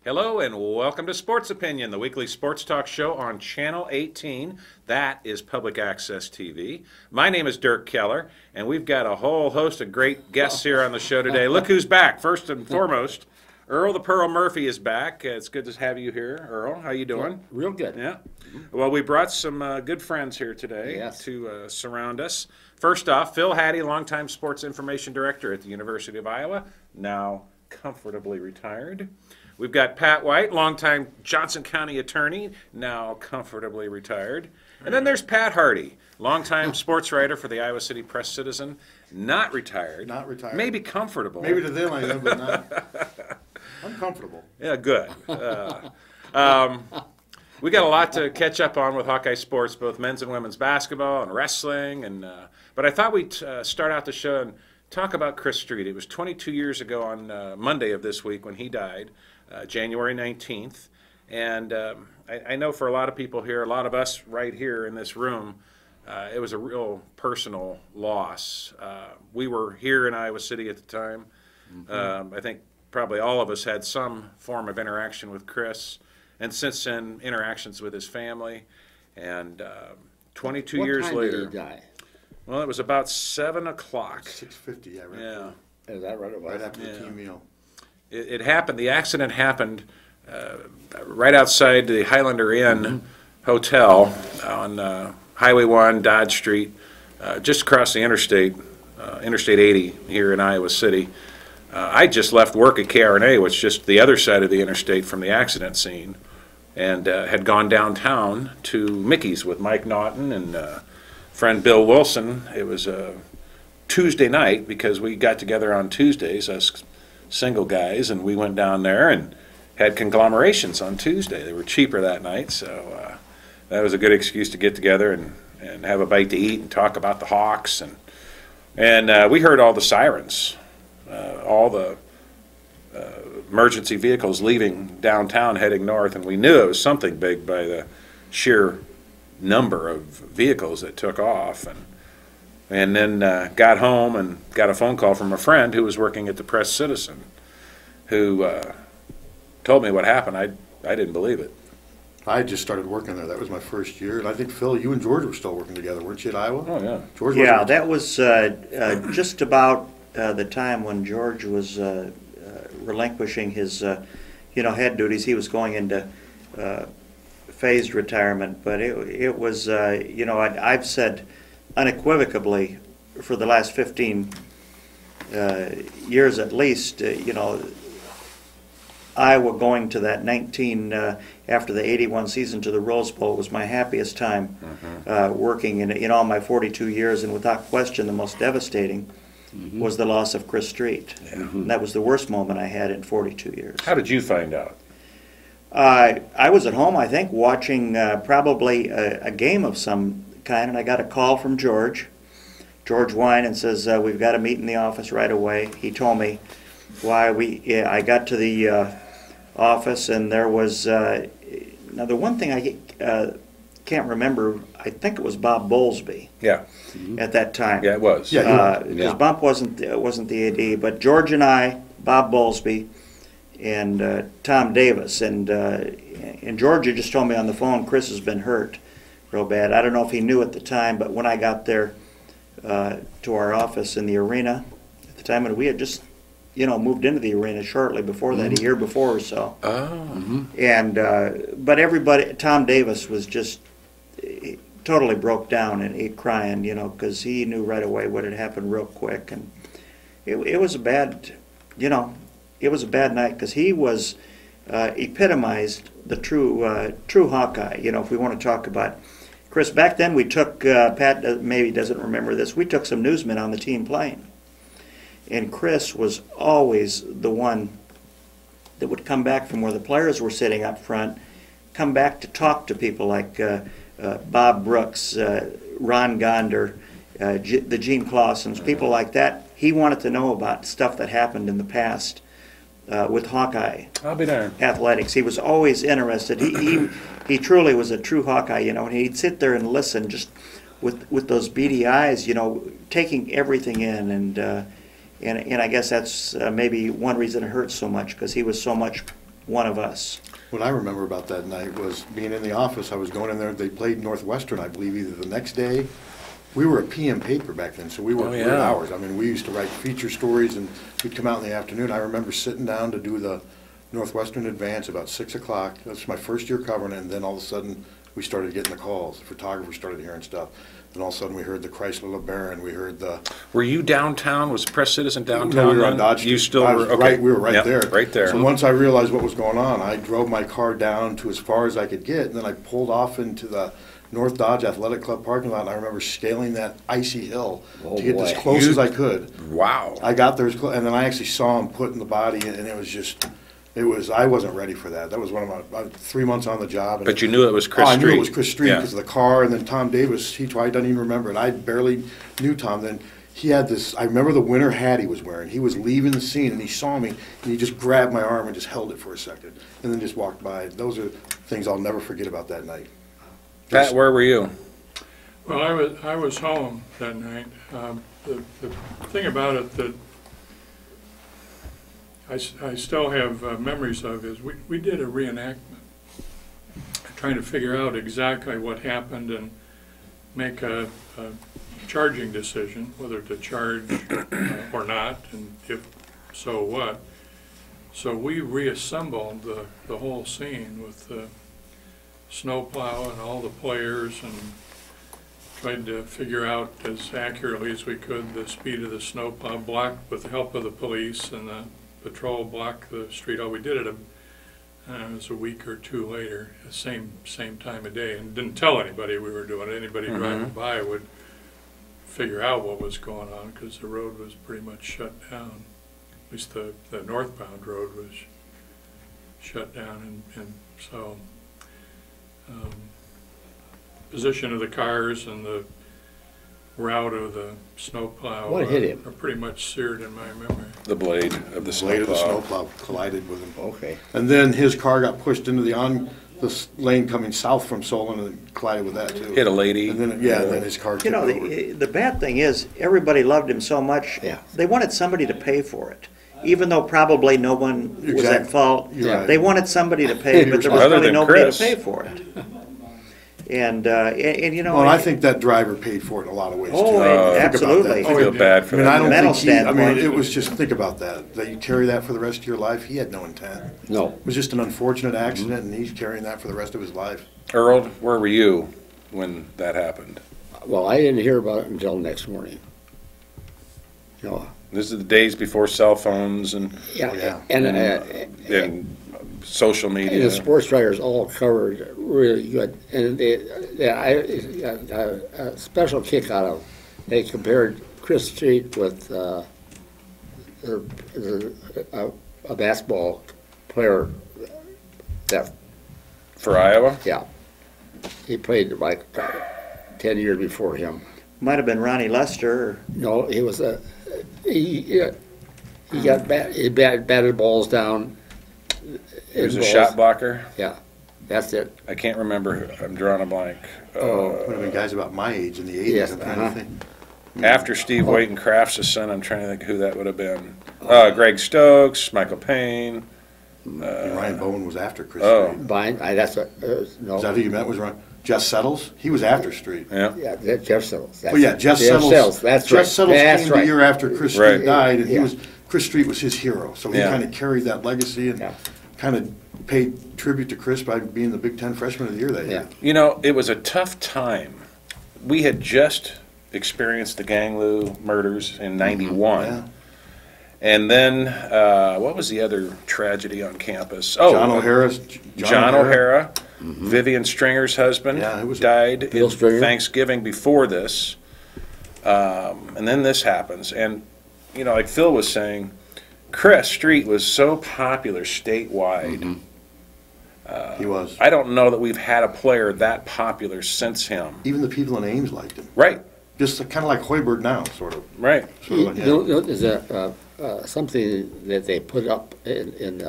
Hello and welcome to Sports Opinion, the weekly sports talk show on Channel 18. That is Public Access TV. My name is Dirk Keller, and we've got a whole host of great guests here on the show today. Look who's back. First and foremost, Earle the Pearl Murphy is back. It's good to have you here, Earle. How you doing? Real good. Yeah. Well, we brought some good friends here today to surround us. First off, Phil Haddy, longtime sports information director at the University of Iowa, now comfortably retired. We've got Pat White, longtime Johnson County attorney, now comfortably retired. And then there's Pat Harty, longtime sports writer for the Iowa City Press-Citizen, not retired. Not retired. Maybe comfortable. Maybe to them I am, but not. I'm comfortable. Yeah, good. We got a lot to catch up on with Hawkeye sports, both men's and women's basketball and wrestling. But I thought we'd start out the show and talk about Chris Street. It was 22 years ago on Monday of this week when he died. January 19th, and I know for a lot of people here, a lot of us right here in this room, it was a real personal loss. We were here in Iowa City at the time. I think probably all of us had some form of interaction with Chris, and since then, interactions with his family. And 22 years later. What time did he die? Well, it was about 7 o'clock. 6:50, yeah, right. Yeah. Is that right? Right after the team meal. It happened, the accident happened right outside the Highlander Inn Hotel on Highway 1, Dodge Street, just across the interstate, Interstate 80 here in Iowa City. I just left work at KRNA, which is just the other side of the interstate from the accident scene, and had gone downtown to Mickey's with Mike Naughton and friend Bill Wilson. It was a Tuesday night because we got together on Tuesdays, us single guys, and we went down there and had conglomerations on Tuesday. They were cheaper that night, so that was a good excuse to get together and have a bite to eat and talk about the Hawks. And we heard all the sirens, all the emergency vehicles leaving downtown heading north, and we knew it was something big by the sheer number of vehicles that took off. And then got home and got a phone call from a friend who was working at the Press-Citizen, who told me what happened. I didn't believe it. I just started working there. That was my first year. And I think, Phil, you and George were still working together, weren't you, at Iowa? Oh, yeah. George yeah, that was just about the time when George was relinquishing his head duties. He was going into phased retirement. But it was, I've said unequivocally for the last 15 years at least, Iowa going to that 19 after the 81 season to the Rose Bowl was my happiest time working in all my 42 years, and without question the most devastating was the loss of Chris Street. And that was the worst moment I had in 42 years. How did you find out? I was at home, I think, watching probably a game of some kind, and I got a call from George Wine, and says, we've got to meet in the office right away. He told me why I got to the office, and there was, now the one thing I can't remember, I think it was Bob Bowlesby. Yeah. At that time. Yeah, it was. Because Bump wasn't the AD, but George and I, Bob Bowlesby, and Tom Davis, and George had just told me on the phone, Chris has been hurt real bad. I don't know if he knew at the time, but when I got there to our office in the arena at the time, and we had just moved into the arena shortly before that, a year before or so. And but everybody, Tom Davis was just totally broke down and he crying, because he knew right away what had happened real quick, and it was a bad, it was a bad night because he was epitomized the true Hawkeye. If we want to talk about Chris, back then we took, Pat maybe doesn't remember this, we took some newsmen on the team plane. And Chris was always the one that would come back from where the players were sitting up front, come back to talk to people like Bob Brooks, Ron Gonder, the Gene Clausens, people like that. He wanted to know about stuff that happened in the past with Hawkeye. I'll be darned. Athletics. He was always interested. He truly was a true Hawkeye, you know, and he'd sit there and listen just with those beady eyes, you know, taking everything in, and I guess that's maybe one reason it hurts so much, because he was so much one of us. What I remember about that night was being in the office. I was going in there. They played Northwestern, I believe, either the next day. We were a PM paper back then, so we worked weird hours. I mean, we used to write feature stories, and we'd come out in the afternoon. I remember sitting down to do the Northwestern Advance about 6 o'clock. That's my first year covering it, and then all of a sudden we started getting the calls. The photographers started hearing stuff. Then all of a sudden we heard the Chrysler LeBaron. We heard the... Were you downtown? Was Press Citizen downtown? No, we were on then? Dodge Street. You still were? Okay. Right, we were right there. Right there. So once I realized what was going on, I drove my car down to as far as I could get, and then I pulled off into the North Dodge Athletic Club parking lot, and I remember scaling that icy hill to get as close as I could. Wow. I got there as close, and then I actually saw him putting the body in, and it was just... I wasn't ready for that. That was one of my 3 months on the job. And But you knew it was Chris Street. I knew it was Chris Street Yeah. because of the car, and then Tom Davis, I don't even remember it. I barely knew Tom then. He had this, I remember the winter hat he was wearing. He was leaving the scene, and he saw me, and he just grabbed my arm and just held it for a second, and then just walked by. Those are things I'll never forget about that night. Pat, where were you? Well, I was home that night. The thing about it that I still have memories of is we did a reenactment, trying to figure out exactly what happened and make a charging decision, whether to charge or not, and if so, what. So we reassembled the whole scene with the snowplow and all the players, and tried to figure out as accurately as we could the speed of the snowplow, blocked with the help of the police and the patrol blocked the street. Oh, we did it it was a week or two later, the same time of day, and didn't tell anybody we were doing it. Anybody driving by would figure out what was going on because the road was pretty much shut down. At least the northbound road was shut down, and so position of the cars and the route of the snowplow are pretty much seared in my memory. The blade of the snowplow. Blade of the snowplow collided with him. Okay. And then his car got pushed into the lane coming south from Solon and collided with that too. Hit a lady. And then, and then his car You took know, over. the bad thing is, everybody loved him so much, they wanted somebody to pay for it. Even though probably no one was at fault, they wanted somebody to pay, but there was Other really than nobody Chris. to pay for it. And you know... Well, I think that driver paid for it in a lot of ways too. Oh, Think about absolutely. that. I feel bad for I mean, I that. don't Mental think I mean, standpoint. it was just, think about that you carry that for the rest of your life. He had no intent. No. It was just an unfortunate accident, and he's carrying that for the rest of his life. Earle, where were you when that happened? Well, I didn't hear about it until next morning. You know, This is the days before cell phones and and social and media. the sports writers all covered really good, and I got a special kick out of. They compared Chris Street with a basketball player that For Iowa? he played like 10 years before him. Might have been Ronnie Lester. Or, No, he was he batted balls down. He was a shot blocker? Yeah, that's it. I can't remember. I'm drawing a blank. Would have been guys about my age in the 80s, Yes, I'm trying to think. After Steve Waite Crafts' son, I'm trying to think who that would have been. Greg Stokes, Michael Payne. And Ryan Bowen was after Chris Oh. Street. Vine, that's what, no. Is that who you met? Was Ryan? Jess Settles? He was after Street. Yeah. Yeah, Jeff Settles. Oh yeah, Jess Settles. That's Jess right. Settles That's came right. the year after Chris Street Right. died, and Yeah. Chris Street was his hero. So he Yeah. kind of carried that legacy and Yeah. kind of paid tribute to Chris by being the Big Ten Freshman of the Year that year. You know, it was a tough time. We had just experienced the Ganglu murders in '91. Yeah. And then, what was the other tragedy on campus? John O'Hara's John O'Hara, Vivian Stringer's husband, Yeah, it was died Bill in Stringer. Thanksgiving before this. And then this happens. And, you know, like Phil was saying, Chris Street was so popular statewide. He was. I don't know that we've had a player that popular since him. Even the people in Ames liked him. Right, Just kind of like Hoiberg now, sort of. right. Sort of like, yeah. There's something that they put up in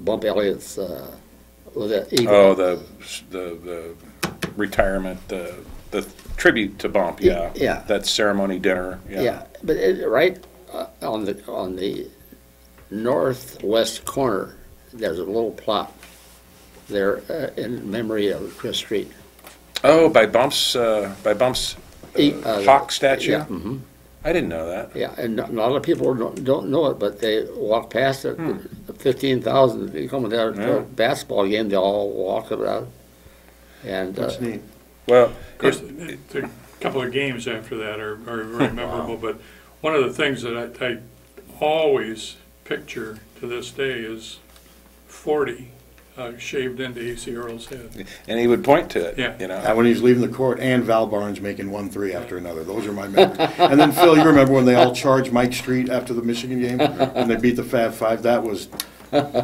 Bump Elliott's, with the Eagle. Oh, the retirement, the tribute to Bump, yeah. Yeah. That ceremony dinner, yeah. Yeah, but right on the northwest corner, there's a little plot there in memory of Chris Street. Oh, by Bump's Hawk statue? Yeah, mhm. I didn't know that. Yeah, and a lot of people don't know it, but they walk past it. 15,000, they come there to a basketball game, they all walk about. And That's neat. Well, Of course, the couple of games after that are very memorable, but one of the things that I always picture to this day is 40 shaved into A.C. Earle's head. and he would point to it, Yeah. you know. When he was leaving the court, and Val Barnes making 1-3 after another. Those are my memories. And then, Phil, you remember when they all charged Mike Street after the Michigan game? And they beat the Fab Five? That was,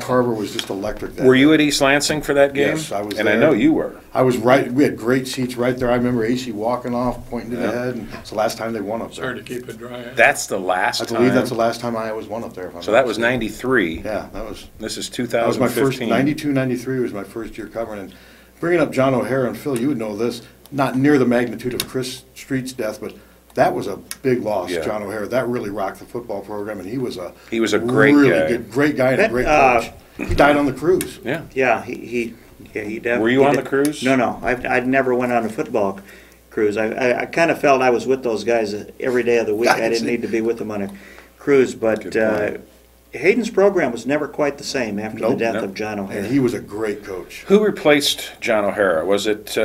Carver was just electric. That Were day. you at East Lansing for that game? Yes, I was And I there. know you were. I was right, we had great seats right there. I remember AC walking off, pointing to the head, and it's the last time they won up It's there. hard to keep it dry. That's the last I time. believe that's the last time I was won up there. if I'm So not that was mistaken. 93. Yeah, that was This is that was my first, 2015. 92, 93 was my first year covering. And bringing up John O'Hara, and Phil, you would know this, not near the magnitude of Chris Street's death, but that was a big loss, Yeah. John O'Hara. That really rocked the football program, and he was a great really guy. great guy and a great coach. He died on the cruise. Yeah. Yeah, he definitely. Were you on the cruise? No. I never went on a football cruise. I kind of felt I was with those guys every day of the week. I didn't need to be with them on a cruise, but Good point. Hayden's program was never quite the same after the Nope. death Nope. of John O'Hara. And he was a great coach. Who replaced John O'Hara? Was it?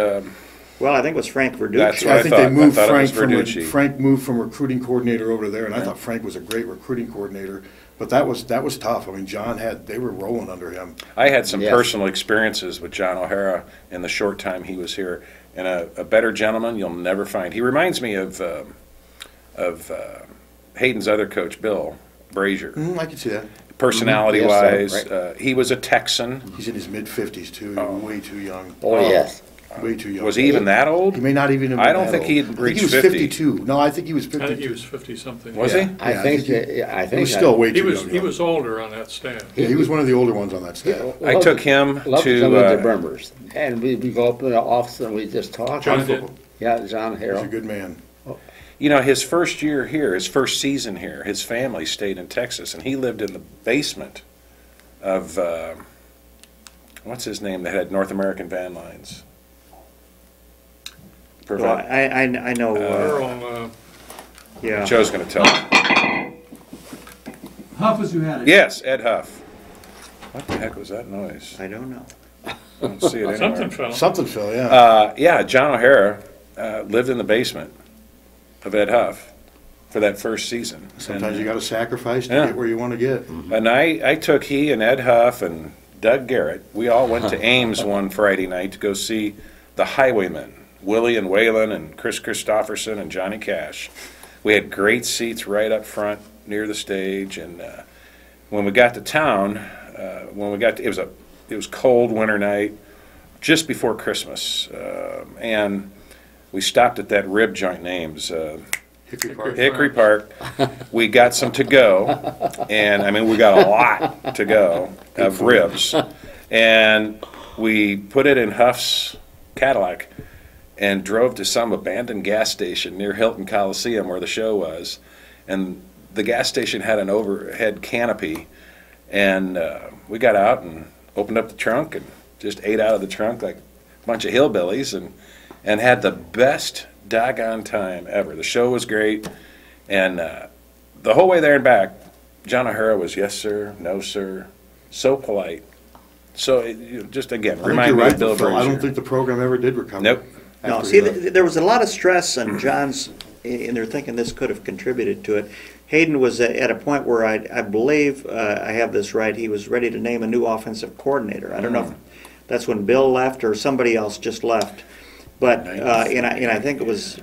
Well, I think it was Frank Verducci. That's what I I think thought. they moved I thought it Frank was from Verducci. Frank moved from recruiting coordinator over to there, and I thought Frank was a great recruiting coordinator. But that was tough. I mean, they were rolling under him. I had some Yes. personal experiences with John O'Hara in the short time he was here, and a better gentleman you'll never find. He reminds me of Hayden's other coach, Bill Brazier. I can see that. Personality-wise, Yes, he was a Texan. He's in his mid-50s too. Way too young. oh, yes. Way too young. Was he even that old? He may not even have been I don't that think old. he'd I think reached he was 50. 52. No, I think he was 52. I think he was 50-something. Was Yeah. he? I Yeah, think, I I He think. was still way He too was young. he was older on that staff. Yeah, he was one of the older ones on that staff. I took him Love to, to come into Bremer's, and we go up in the office and we just talk. John did. Yeah, John He's a Harrell. good man. you know, his first year here, his first season here, his family stayed in Texas, and he lived in the basement of, what's his name that had North American Van Lines? Well, I know. Earle, Yeah. Joe's going to tell him. Huff was who had it. Yes, Ed Huff. What the heck was that noise? I don't know. I don't see it something anywhere. fell. Something, Phil, yeah. Yeah, John O'Hara lived in the basement of Ed Huff for that first season. Sometimes you got to sacrifice to Yeah. get where you want to get. And I took he and Ed Huff and Doug Garrett. We all went to Ames one Friday night to go see the Highwaymen, Willie and Waylon and Chris Christopherson and Johnny Cash. We had great seats right up front near the stage. And when we got to town, it was cold winter night, just before Christmas, and we stopped at that rib joint names. Hickory Park. Hickory Park. We got some to go, and I mean we got a lot to go of ribs, and we put it in Huff's Cadillac and drove to some abandoned gas station near Hilton Coliseum where the show was, and the gas station had an overhead canopy, and we got out and opened up the trunk and just ate out of the trunk like a bunch of hillbillies, and had the best doggone time ever. The show was great, and the whole way there and back, John O'Hara was yes sir, no sir, so polite. So just again, I think remind you're me right, of Bill Phil. I don't Brazier. think the program ever did recover. Nope. No, after see, he left. there was a lot of stress on John's, and they're thinking this could have contributed to it. Hayden was at a point where I believe, I have this right, he was ready to name a new offensive coordinator. I don't know if that's when Bill left or somebody else just left. But, and I think it was,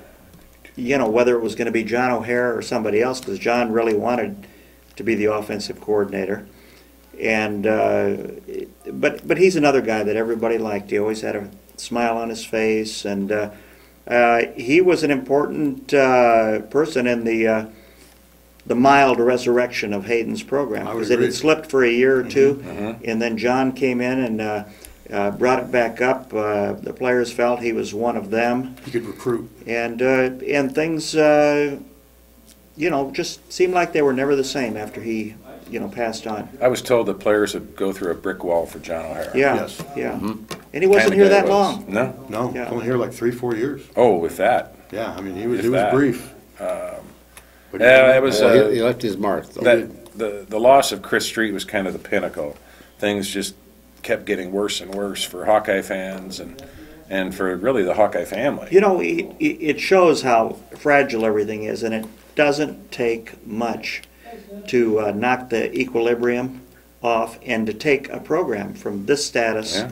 whether it was going to be John O'Hara or somebody else, because John really wanted to be the offensive coordinator. And but he's another guy that everybody liked. He always had a smile on his face, and he was an important person in the mild resurrection of Hayden's program, because it had slipped for a year or two, and then John came in and brought it back up. The players felt he was one of them. He could recruit, and things just seemed like they were never the same after he passed on. I was told that players would go through a brick wall for John O'Hara. Yeah, Yes. yeah. And he wasn't here that long. No? no, Yeah. only here like 3-4 years. Oh, with that. Yeah, I mean, it was that. brief. But Yeah, it was... Well, he left his mark, though. The loss of Chris Street was kind of the pinnacle. Things just kept getting worse and worse for Hawkeye fans and for really the Hawkeye family. It shows how fragile everything is, and it doesn't take much to knock the equilibrium off and to take a program from this status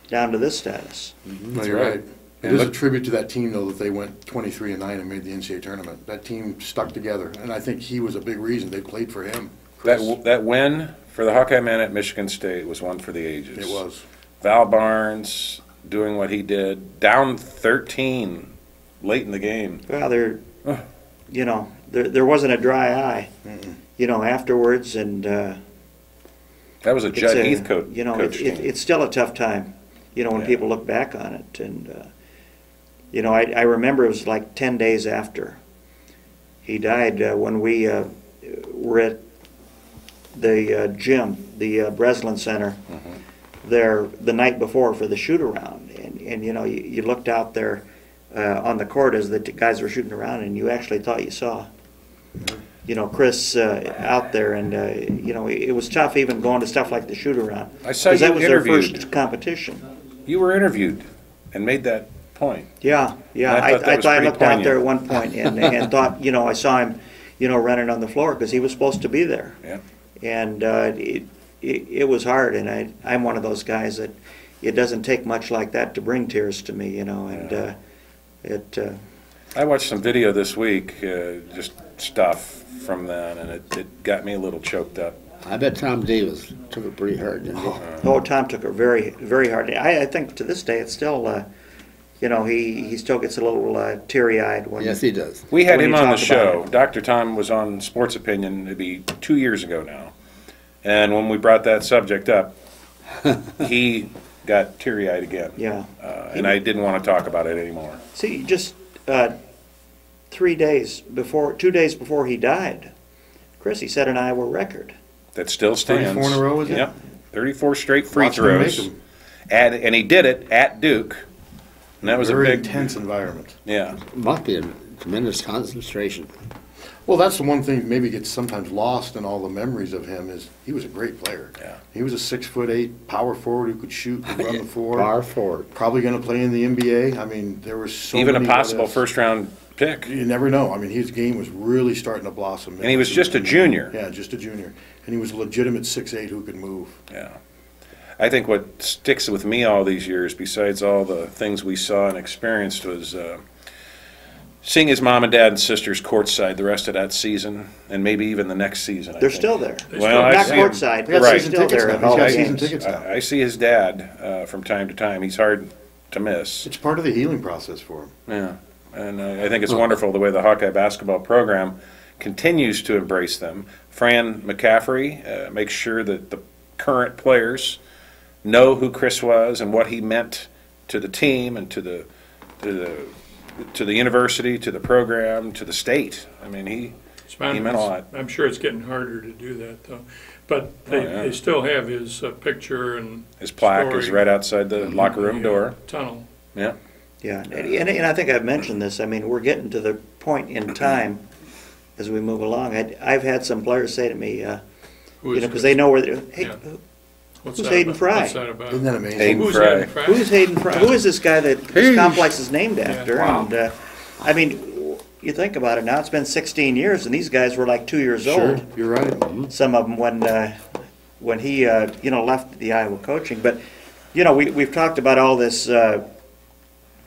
down to this status. No, you're right. It is a tribute to that team, though, that they went 23-9 and made the NCAA tournament. That team stuck together, and I think he was a big reason they played for him. That win for the Hawkeye men at Michigan State was one for the ages. It was. Val Barnes doing what he did, down 13 late in the game. Well, there wasn't a dry eye, afterwards, and that was a Judd Heath coach. It's still a tough time, when people look back on it, and I remember it was like 10 days after he died when we were at the gym, the Breslin Center, there the night before for the shoot around, and you looked out there on the court as the guys were shooting around, and you actually thought you saw Chris out there, and it was tough even going to stuff like the shoot around. I saw you that was interviewed. their first competition. You were interviewed and made that point. Yeah. I thought I looked out there at one point and thought, I saw him, running on the floor because he was supposed to be there. Yeah. And it was hard, and I'm one of those guys that it doesn't take much like that to bring tears to me, and I watched some video this week, just stuff from then, and it got me a little choked up. I bet Tom Davis took it pretty hard, didn't he? Oh, Tom took it very, very hard. I think to this day it's still, he still gets a little teary-eyed when. Yes, he does. We had when him you on the talk show. about it. Dr. Tom was on Sports Opinion, it'd be 2 years ago now. And when we brought that subject up, he got teary-eyed again. Yeah. And I didn't want to talk about it anymore. See, just 2 days before he died, Chris, he set an Iowa record. That still stands. 34 in a row, is it? Yep. 34 straight free Watched him make throws. them. And he did it at Duke. And that was Very a big intense environment. Yeah. Must be a tremendous concentration. Well, that's the one thing maybe gets sometimes lost in all the memories of him is he was a great player. Yeah. He was a 6'8" power forward who could shoot, could run the floor. Far forward. Probably going to play in the NBA. I mean, there was so Even a many possible what-ifs. first-round pick. You never know. I mean, his game was really starting to blossom. And he was just a junior. Yeah, just a junior. And he was a legitimate 6'8" who could move. Yeah. I think what sticks with me all these years, besides all the things we saw and experienced, was seeing his mom and dad and sisters courtside the rest of that season, and maybe even the next season. I They're think. still there. Well, I Not see him. courtside, They got but they're season still tickets there now. at He's all got the season games. tickets now. I see his dad from time to time. He's hard to miss. It's part of the healing process for him. Yeah, and I think it's wonderful the way the Hawkeye basketball program continues to embrace them. Fran McCaffrey makes sure that the current players know who Chris was and what he meant to the team and to the university, to the program, to the state. I mean, he meant a lot. I'm sure it's getting harder to do that, though. But they still have his picture and His plaque is story right outside the locker room door. tunnel. Yeah. Yeah, and I think I've mentioned this. I mean, we're getting to the point in time as we move along. I've had some players say to me, because they know where they're. Hey, Yeah. What's Who's that Hayden about? Fry? What's that about? Isn't that amazing? Hayden Who's Fry. Hayden Fry? who's Hayden Fry? Who is this guy that this complex is named after? Wow. And I mean, you think about it now. It's been 16 years, and these guys were like 2 years Sure, old. you're right. Some of them when he left the Iowa coaching. But we've talked about all this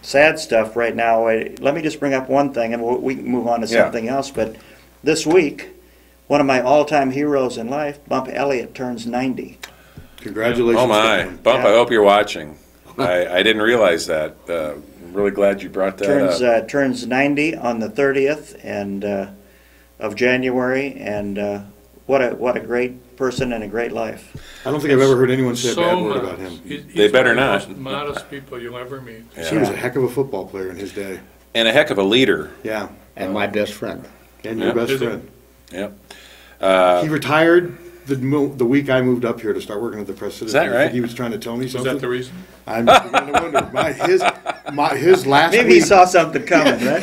sad stuff right now. Let me just bring up one thing, and we can move on to Yeah. something else. But this week, one of my all-time heroes in life, Bump Elliott, turns 90. Congratulations. Oh my, to him. Bump! Yeah. I hope you're watching. I didn't realize that. I'm really glad you brought that up. Turns 90 on the 30th of January, and what a great person and a great life. I don't think I've ever heard anyone say a So bad word modest. about him. They better one not. of the most modest people you'll ever meet. He was a heck of a football player in his day. And a heck of a leader. Yeah, And my best friend. and Yeah. your best Is he? friend. Yep. He retired the week I moved up here to start working at the Press Citizen. that I think right? He was trying to tell me Was something. that the reason? I'm beginning to wonder. His last Maybe week. he saw something coming, right?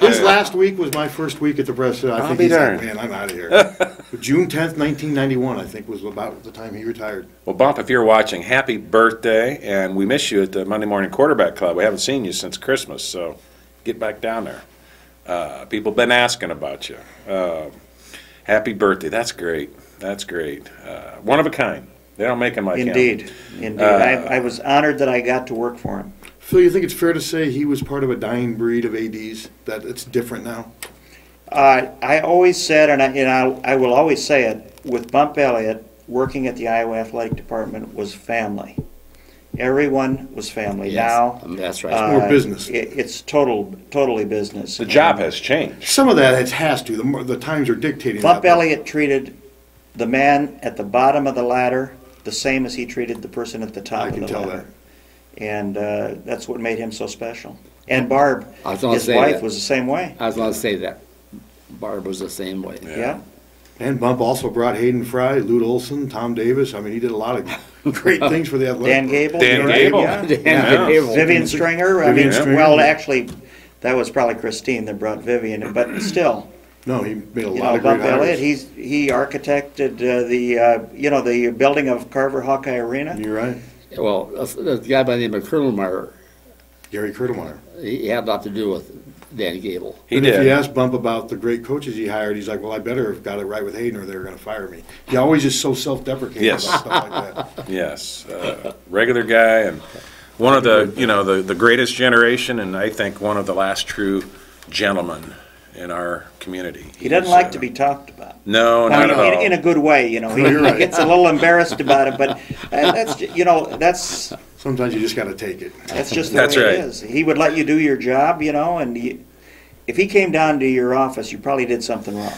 His last week was my first week at the Press. I I'll think be he's darned. like, man, I'm out of here. June 10th, 1991, I think, was about the time he retired. Well, Bump, if you're watching, happy birthday, and we miss you at the Monday Morning Quarterback Club. We haven't seen you since Christmas, so get back down there. People have been asking about you. Happy birthday. That's great. That's great. One of a kind. They don't make them like him. Indeed. I was honored that I got to work for him. Phil, you think it's fair to say he was part of a dying breed of ADs, that it's different now? I always said, and I will always say it, with Bump Elliott, working at the Iowa Athletic Department was family. Everyone was family. Yes, Now, that's right. More business. It's totally business. The job has changed. Some of that has to. The times are dictating Bump that. Elliott treated the man at the bottom of the ladder the same as he treated the person at the top I of can the tell ladder. that. And that's what made him so special. And Barb, I was gonna his say wife, that. was the same way. I was going to say that. Barb was the same way. Yeah. And Bump also brought Hayden Fry, Lute Olson, Tom Davis. I mean, he did a lot of great things for the athletic. Dan Gable. Dan right? Gable. Yeah. Dan Gable. Vivian Stringer. Vivian I mean, Stringer. well, actually, that was probably Christine that brought Vivian, but still, No, he made a you lot know, of great Bump Elliott. hires. He architected the building of Carver Hawkeye Arena. You're right. Well, the guy by the name of Kurdelmeyer, Gary Kurtemeyer. he had a lot to do with Dan Gable. He And if you did. ask Bump about the great coaches he hired, he's like, well, I better have got it right with Hayden or they're going to fire me. He always is so self-deprecating Yes. about stuff like that. Yes. Regular guy and one of the greatest generation, and I think one of the last true gentlemen in our community. He doesn't like to be talked about. No, I not mean, at all. in a good way, you know. He, You're right. he gets a little embarrassed about it, but that's Sometimes you just got to take it. just the That's way right. it is. He would let you do your job, and if he came down to your office, you probably did something wrong.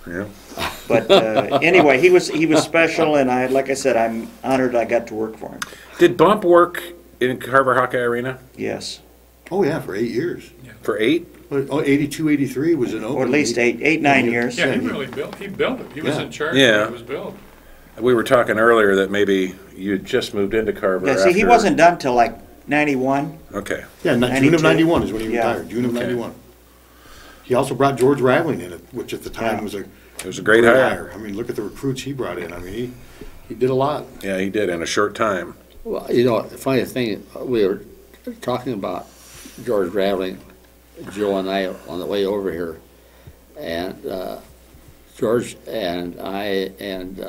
Yeah. But anyway, he was special, and like I said, I'm honored I got to work for him. Did Bump work in Carver Hawkeye Arena Yes, Oh, yeah, for 8 years. for 8? Oh, 82, 83 was an open. or at least eight, 9 years. Yeah, he really built it. He was Yeah. in charge Yeah. when it was built. We were talking earlier that maybe you had just moved into Carver. Yeah, see, he after- wasn't done till like 91. Okay. Yeah, June 92. of 91 is when he Yeah. retired, June of Okay. 91. He also brought George Raveling in, which at the time Yeah. was a It was a great hire. I mean, look at the recruits he brought in. I mean, he did a lot. Yeah, he did in a short time. Well, you know, the funny thing, we were talking about George Raveling, Joe and I, on the way over here, and George and I and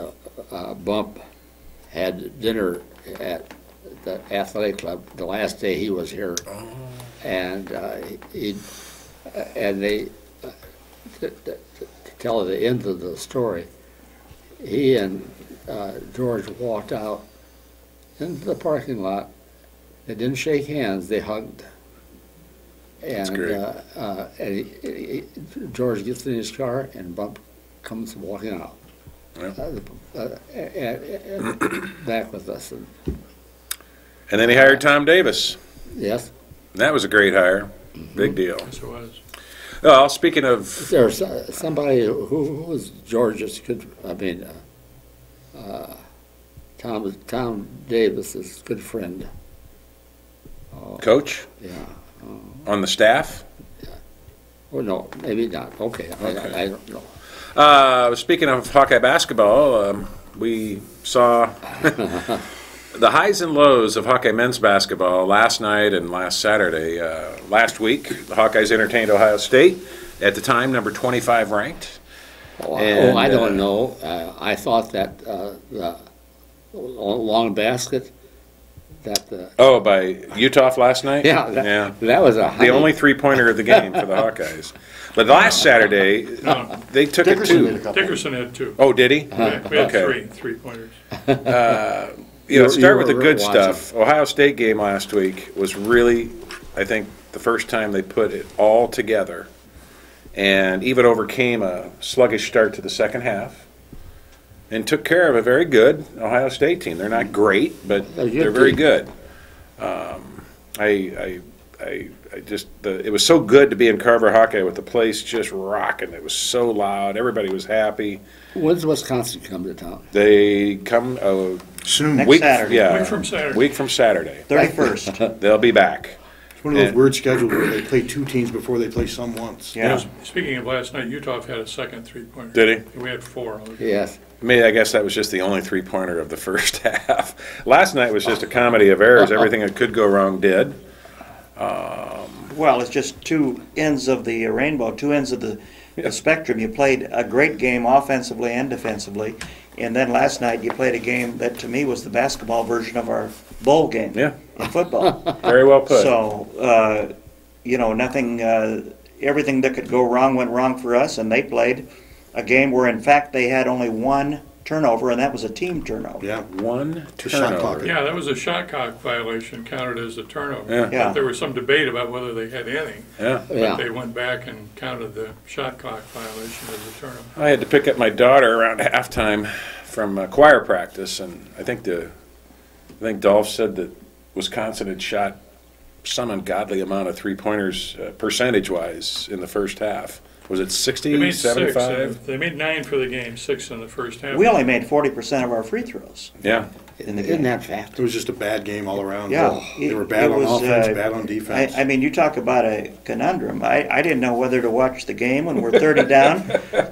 Bump had dinner at the athletic club the last day he was here, and they to tell the end of the story, he and George walked out into the parking lot. They didn't shake hands, they hugged. And, great. George gets in his car and Bump comes walking out. And back with us. And, And then he hired Tom Davis. yes, And that was a great hire. Big deal. Yes, it was. Well, speaking of, there's somebody who was George's good, Tom Davis's good friend. Coach Yeah. on the staff. Oh, no, maybe not. Okay, Okay. I don't know. Speaking of Hawkeye basketball, we saw the highs and lows of Hawkeye men's basketball last night and last Saturday. Last week, the Hawkeyes entertained Ohio State, at the time number 25 ranked. And, I don't know. I thought that the long basket, Oh, by Utah last night? Yeah, that was a the only three-pointer of the game for the Hawkeyes. But last Saturday, they took it Dickerson made a two. couple. Dickerson had 2. Oh, did he? We had Okay. three-pointers. Start with the were good watching. stuff. Ohio State game last week was really, I think, the first time they put it all together and even overcame a sluggish start to the second half and took care of a very good Ohio State team. They're not great, but they're very good. It was so good to be in Carver Hawkeye with the place just rocking. It was so loud. Everybody was happy. When's Wisconsin come to town? They come Soon. Next Saturday. Yeah, Week from Saturday. Week from Saturday. 31st. They'll be back. It's one of those weird schedules where they play 2 teams before they play some once. Yeah. Speaking of last night, Utah had a second three-pointer. Did We had 4. Yes. I guess that was just the only three-pointer of the first half. Last night was just a comedy of errors. Everything that could go wrong did. Well, it's just 2 ends of the rainbow, 2 ends of the spectrum. You played a great game offensively and defensively, and then last night you played a game that to me was the basketball version of our bowl game in football. Very well put. So, nothing, everything that could go wrong went wrong for us, and they played a game where, in fact, they had only 1 turnover, and that was a team turnover. Yeah. One The shot clock. turnover. Yeah, that was a shot clock violation, counted as a turnover. Yeah. Yeah. But there was some debate about whether they had any. Yeah. But they went back and counted the shot clock violation as a turnover. I had to pick up my daughter around halftime from choir practice, and I think Dolph said that Wisconsin had shot some ungodly amount of three-pointers percentage-wise in the first half. Was it 60, They made 75? 6. They made 9 for the game, 6 in the first half. We only made 40% of our free throws Yeah. in the Isn't game. that fast? It was just a bad game all around. Yeah. They were bad It on was, offense, bad on defense. I mean, you talk about a conundrum. I didn't know whether to watch the game when we're 30 down,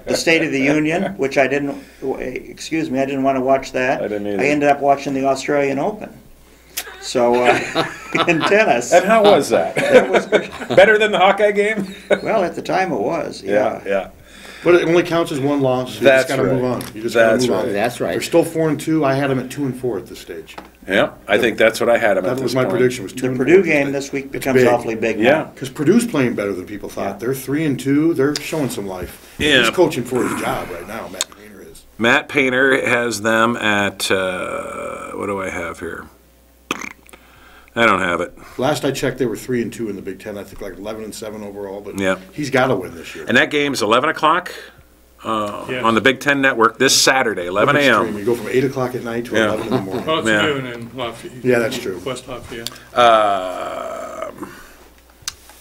the State of the Union, which I didn't want to watch that. I didn't either. I ended up watching the Australian Open. So, in tennis. And how was that? Better than the Hawkeye game? Well, at the time it was, Yeah. But it only counts as 1 loss. You That's just got to right. move on. You just got to That's move on. right. That's right. They're still 4-2. I had them at 2-4 at this stage. Yeah, I think that's what I had him at That this was my point. prediction. Was 2-4. The Purdue at game stage. this week It's becomes big. awfully big Yeah. now. Because Purdue's playing better than people thought. They're 3-2. They're showing some life. Yeah. He's coaching for his job right now. Matt Painter is. Matt Painter has them at, what do I have here? I don't have it. Last I checked, they were 3-2 in the Big Ten. I think like 11-7 overall. But Yeah. he's got to win this year. And that game's 11 o'clock Yes. on the Big Ten Network this Saturday, 11 Extreme. a.m. You go from 8 o'clock at night to Yeah. 11 in the morning. Well, it's Yeah. noon in Lafayette. Yeah, that's true. West Lafayette.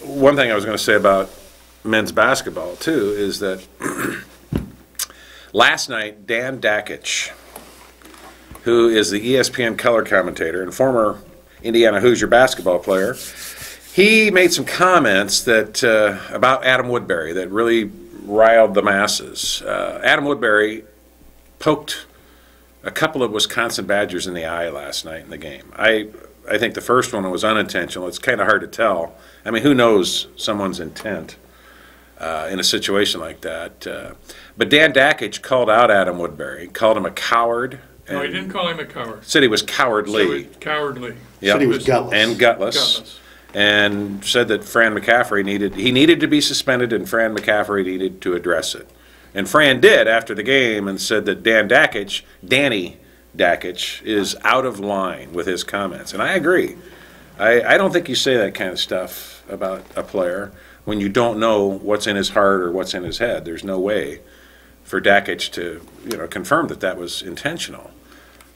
One thing I was going to say about men's basketball, too, is that last night, Dan Dakich, who is the ESPN color commentator and former Indiana Hoosier basketball player, he made some comments that about Adam Woodbury that really riled the masses. Adam Woodbury poked a couple of Wisconsin Badgers in the eye last night in the game. I think the first one was unintentional. It's kind of hard to tell. I mean, who knows someone's intent in a situation like that? But Dan Dakich called out Adam Woodbury, called him a coward. No, he didn't call him a coward. Said he was cowardly. Cowardly. Yep. Said he was gutless. And gutless. Gutless. And said that Fran McCaffrey needed to be suspended, and Fran McCaffrey needed to address it. And Fran did after the game and said that Danny Dakich, is out of line with his comments. And I agree. I don't think you say that kind of stuff about a player when you don't know what's in his heart or what's in his head. There's no way for Dakich to confirm that was intentional.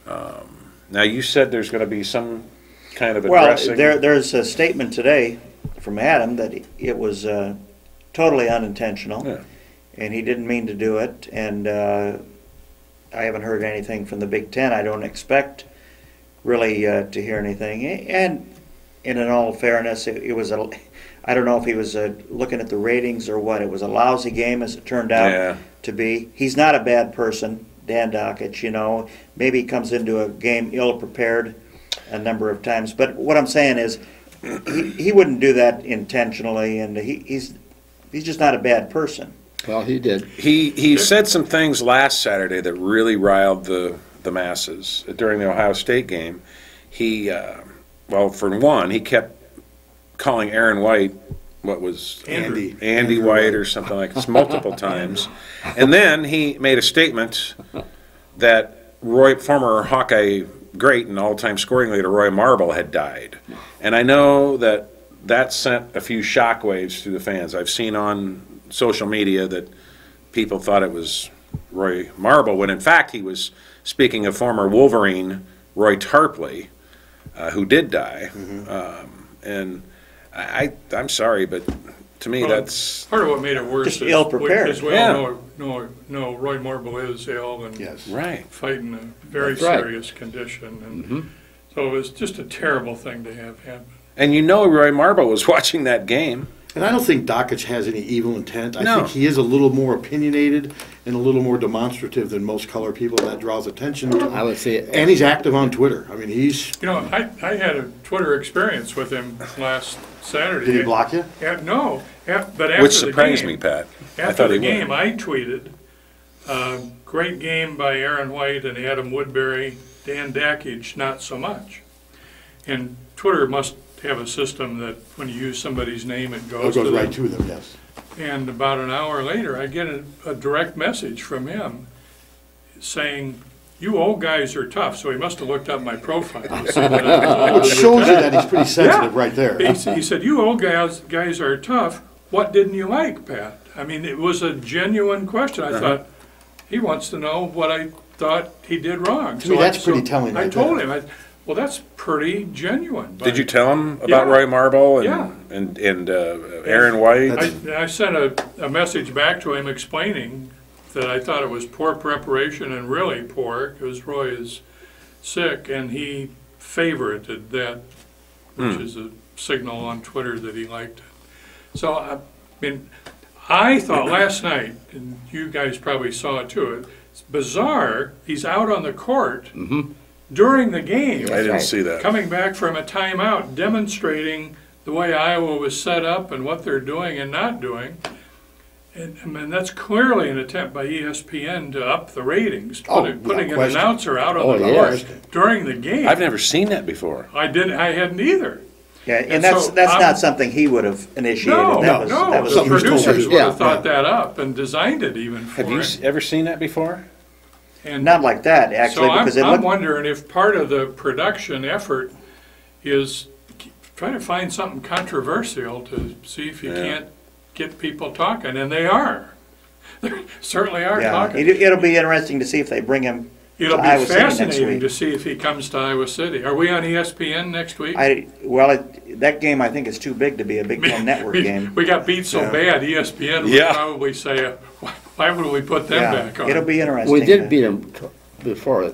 Now, you said there's going to be some kind of addressing. Well, there's a statement today from Adam that it was totally unintentional, Yeah. and he didn't mean to do it. And I haven't heard anything from the Big Ten. I don't expect really to hear anything. And in all fairness, it was I don't know if he was looking at the ratings or what. It was a lousy game, as it turned out to be. He's not a bad person, Dan Dakich. Maybe he comes into a game ill-prepared a number of times. But what I'm saying is he wouldn't do that intentionally, and he's just not a bad person. Well, he did. He said some things last Saturday that really riled the masses during the Ohio State game. He well, for one, he kept calling Aaron White, what was Andy White or something like this, multiple times. And then he made a statement that former Hawkeye great and all-time scoring leader Roy Marble had died. And I know that sent a few shockwaves through the fans. I've seen on social media that people thought it was Roy Marble, when in fact he was speaking of former Wolverine Roy Tarpley, who did die. And I'm sorry, but to me that's part of what made it worse. Just ill-prepared. As we all know, Roy Marble is ill and fighting a very serious condition, and so it was just a terrible thing to have happen. And you know Roy Marble was watching that game. And I don't think Dockich has any evil intent. I think he is a little more opinionated and a little more demonstrative than most color people. That draws attention to him. I would say, and he's active on Twitter. I mean, he's. You know, I had a Twitter experience with him last Saturday. Did he block you? No, but after Which surprised the game, me, Pat. After the game, I tweeted, great game by Aaron White and Adam Woodbury, Dan Dackage, not so much. And Twitter must have a system that when you use somebody's name, it goes right to them, yes. And about an hour later, I get a direct message from him saying, "You old guys are tough." So he must have looked up my profile. Which shows you that he's pretty sensitive right there. He said, "You old guys are tough. What didn't you like, Pat?" I mean, it was a genuine question. I thought, he wants to know what I thought he did wrong. To me, that's pretty telling right I told him, well, that's pretty genuine. Did you tell him about Roy Marble and Aaron White? I sent a message back to him explaining that I thought it was poor preparation and really poor because Roy is sick, and he favorited that, which is a signal on Twitter that he liked it. So, I mean, I thought last night, and you guys probably saw it too, it's bizarre, he's out on the court during the game. I didn't see that. Coming back from a timeout, demonstrating the way Iowa was set up and what they're doing and not doing. And I mean, that's clearly an attempt by ESPN to up the ratings, putting an announcer out on the court during the game. I've never seen that before. I hadn't either. Yeah, and that's not something he would have initiated. No, the producers would have thought that up and designed it even for Have you ever seen that before? And not like that, actually. So I'm wondering if part of the production effort is try to find something controversial to see if you can't get people talking, and they are. They certainly are talking. It'll be interesting to see if they bring him. It'll be fascinating to see if he comes to Iowa City. Are we on ESPN next week? That game I think is too big to be a Big Ten Network game. We got beat so bad, ESPN would probably say, why would we put them back on? It'll be interesting. We did beat them before.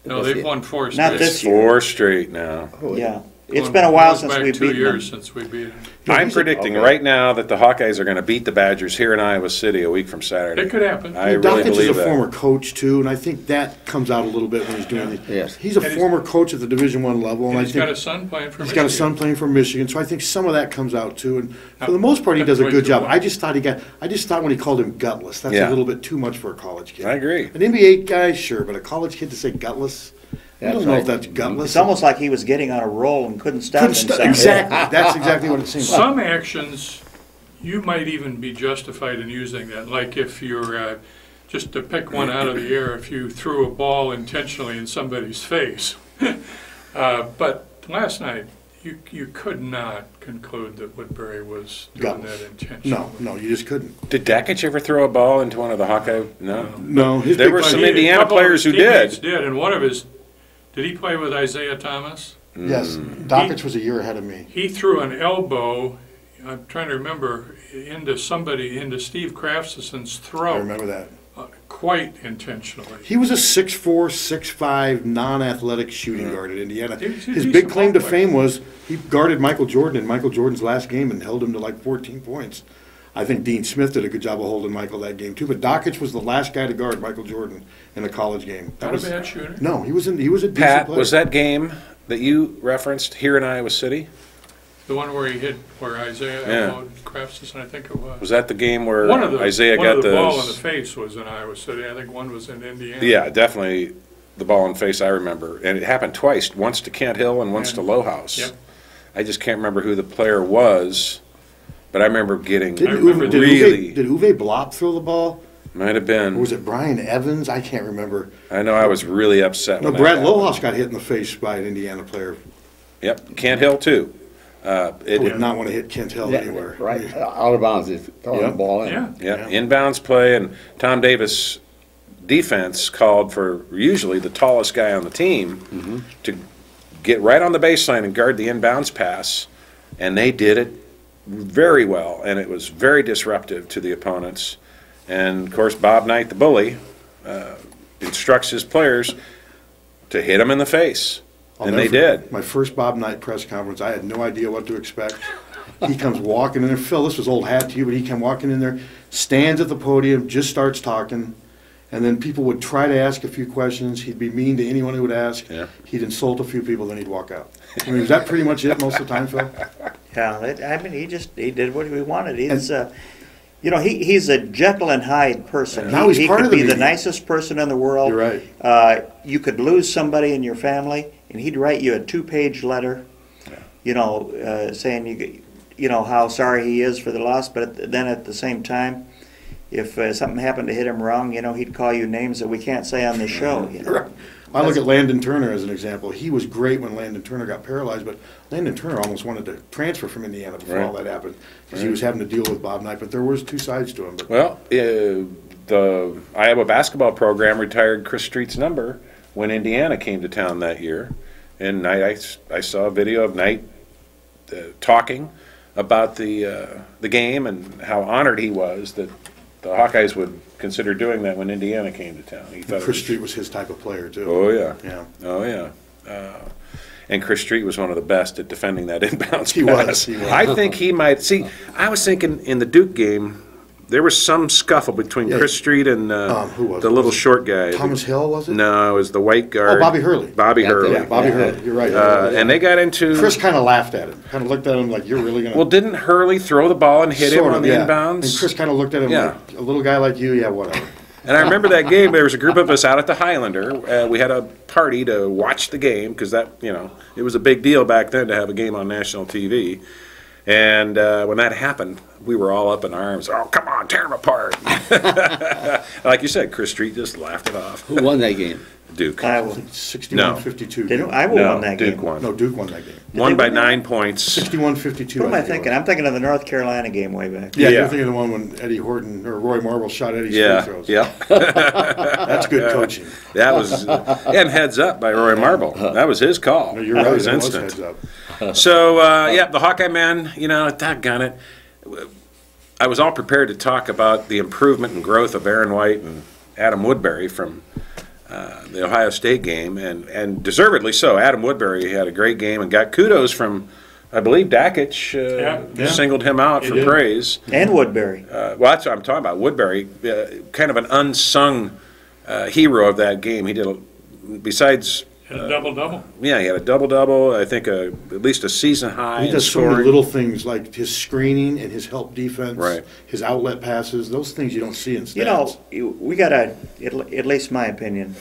No, they've won 4 straight. Not this year. 4 straight now. Yeah. It's been a while since we beat them. 2 years since we beat them. I'm predicting right now that the Hawkeyes are going to beat the Badgers here in Iowa City a week from Saturday. It could happen. I really believe is a former coach too, and I think that comes out a little bit when he's doing it. Yes. He's a former coach at the Division I level, and I he's think got a son playing for Michigan. He's got a son playing for Michigan, so I think some of that comes out too. And for the most part, he does a good job. I just thought when he called him gutless, that's a little bit too much for a college kid. I agree. An NBA guy, sure, but a college kid to say gutless. I don't know if that's gutless. It's almost like he was getting on a roll and couldn't stop himself. Exactly. That's exactly what it seems like. Some actions, you might even be justified in using that. Like if you're, just to pick one out of the air, if you threw a ball intentionally in somebody's face. But last night, you could not conclude that Woodbury was doing that intentionally. No, you just couldn't. Did Dackich ever throw a ball into one of the Hawkeye? No. There were some Indiana players who did. And one of his, did he play with Isaiah Thomas? Yes. Dackich was a year ahead of me. He threw an elbow, I'm trying to remember, into Steve Craftson's throat. I remember that. Quite intentionally. He was a 6'4", 6'5", non-athletic shooting guard at Indiana. His big claim to fame was he guarded Michael Jordan in Michael Jordan's last game and held him to like 14 points. I think Dean Smith did a good job of holding Michael that game too. But Dackich was the last guy to guard Michael Jordan in a college game. Not a bad shooter. No, he was a decent Pat, player. was that game that you referenced here in Iowa City? The one where he hit, where Isaiah elbowed Craftston, I think it was. Was that the game where Isaiah got got the ball in the face was in Iowa City. I think one was in Indiana. Yeah, definitely. the ball in the face, I remember. And it happened twice, once to Kent Hill and once to Lowhouse. Yep. I just can't remember who the player was, but I remember getting Did really. Uwe Blop throw the ball? Might have been. Or was it Brian Evans? I can't remember. I know I was really upset. No, when Brad that happened. Lowhouse got hit in the face by an Indiana player. Yep, Kent Hill too. I would not want to hit Kent Hill anywhere. Right, out of bounds, he's throwing the ball in. Yeah. Inbounds play, and Tom Davis' defense called for usually the tallest guy on the team to get right on the baseline and guard the inbounds pass, and they did it very well, and it was very disruptive to the opponents. And, of course, Bob Knight, the bully, instructs his players to hit him in the face, and they did. My first Bob Knight press conference, I had no idea what to expect. He comes walking in there. Phil, this was old hat to you, but he came walking in there, stands at the podium, just starts talking, and then people would try to ask a few questions. He'd be mean to anyone who would ask. Yeah. He'd insult a few people, then he'd walk out. I mean, was that pretty much it most of the time, Phil? Yeah, I mean, he did what we wanted. He's he's a Jekyll and Hyde person. Now he's part could of the be the media. nicest person in the world. You're right. You could lose somebody in your family, and he'd write you a 2-page letter, saying how sorry he is for the loss, but then at the same time, if something happened to hit him wrong, he'd call you names that we can't say on this show. Right. I look at Landon Turner as an example. He was great when Landon Turner got paralyzed, but Landon Turner almost wanted to transfer from Indiana before all that happened because he was having to deal with Bob Knight. But there was two sides to him. But Well, the Iowa basketball program retired Chris Street's number when Indiana came to town that year. And Knight, I saw a video of Knight talking about the game and how honored he was that the Hawkeyes would consider doing that when Indiana came to town. He thought Chris Street was his type of player too. Oh yeah, Yeah. oh yeah. And Chris Street was one of the best at defending that inbounds He pass. was. I think he might see. I was thinking in the Duke game, there was some scuffle between Yeah. Chris Street and Who was the it? little Was it short guy. Thomas Hill, was it? No, it was the white guard. Oh, Bobby Hurley. Bobby Yeah, Hurley. Yeah, Bobby Hurley. You're right. And they got into. Chris kind of laughed at him. Kind of looked at him like, "You're really gonna." Well, didn't Hurley throw the ball and hit him Sort on of, the yeah. inbounds? And Chris kind of looked at him Yeah. like, "A little guy like you, yeah, whatever." And I remember that game. There was a group of us out at the Highlander. We had a party to watch the game because it was a big deal back then to have a game on national TV. And when that happened, we were all up in arms. Oh, come on, tear them apart! Like you said, Chris Street just laughed it off. Who won that game? Duke. Iowa. 61-52. Iowa won that Duke game. won. No, Duke won that game. Won by win that? 9 points. 61-52. What am I think it thinking? was. I'm thinking of the North Carolina game way back. Yeah, Yeah. you're thinking of the one when Eddie Horton or Roy Marble shot Eddie's free Yeah, throws. yeah. That's good coaching. That was and heads up by Roy Marble. That was his call. No, you're That right. was That was instant. heads up. So, the Hawkeye men, doggone it. I was all prepared to talk about the improvement and growth of Aaron White and Adam Woodbury from the Ohio State game, and deservedly so. Adam Woodbury had a great game and got kudos from, I believe, Dakich singled him out for did. praise. And Woodbury. Well, that's what I'm talking about. Woodbury, kind of an unsung hero of that game. He did, besides... And a double-double. Yeah, he had a double-double. I think at least a season high He in does so many scoring. little things like his screening and his help defense, Right. his outlet passes, those things you don't see in stats. We got to, at least my opinion,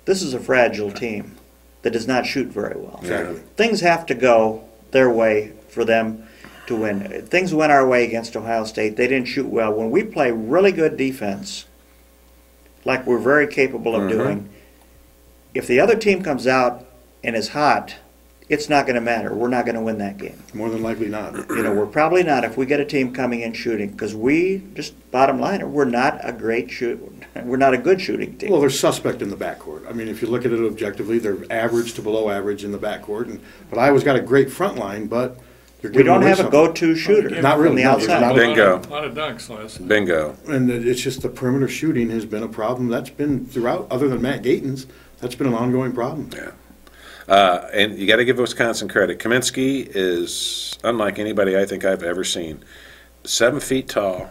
this is a fragile team that does not shoot very well. Exactly. Things have to go their way for them to win. Things went our way against Ohio State. They didn't shoot well. When we play really good defense, like we're very capable of doing, if the other team comes out and is hot, it's not going to matter. We're not going to win that game. More than likely not. We're probably not if we get a team coming in shooting, because we, just bottom line, we're not a great we're not a good shooting team. Well, they're suspect in the backcourt. I mean, if you look at it objectively, they're average to below average in the backcourt. But Iowa's got a great front line, but you're We giving don't away have a something. go-to shooter Not really, from the no, there's outside. not. Bingo. A lot of dunks last night. Bingo. And it's just the perimeter shooting has been a problem. That's been throughout, other than Matt Gatens, that's been an ongoing problem. Yeah. And you got to give Wisconsin credit. Kaminsky is unlike anybody I think I've ever seen. 7 feet tall.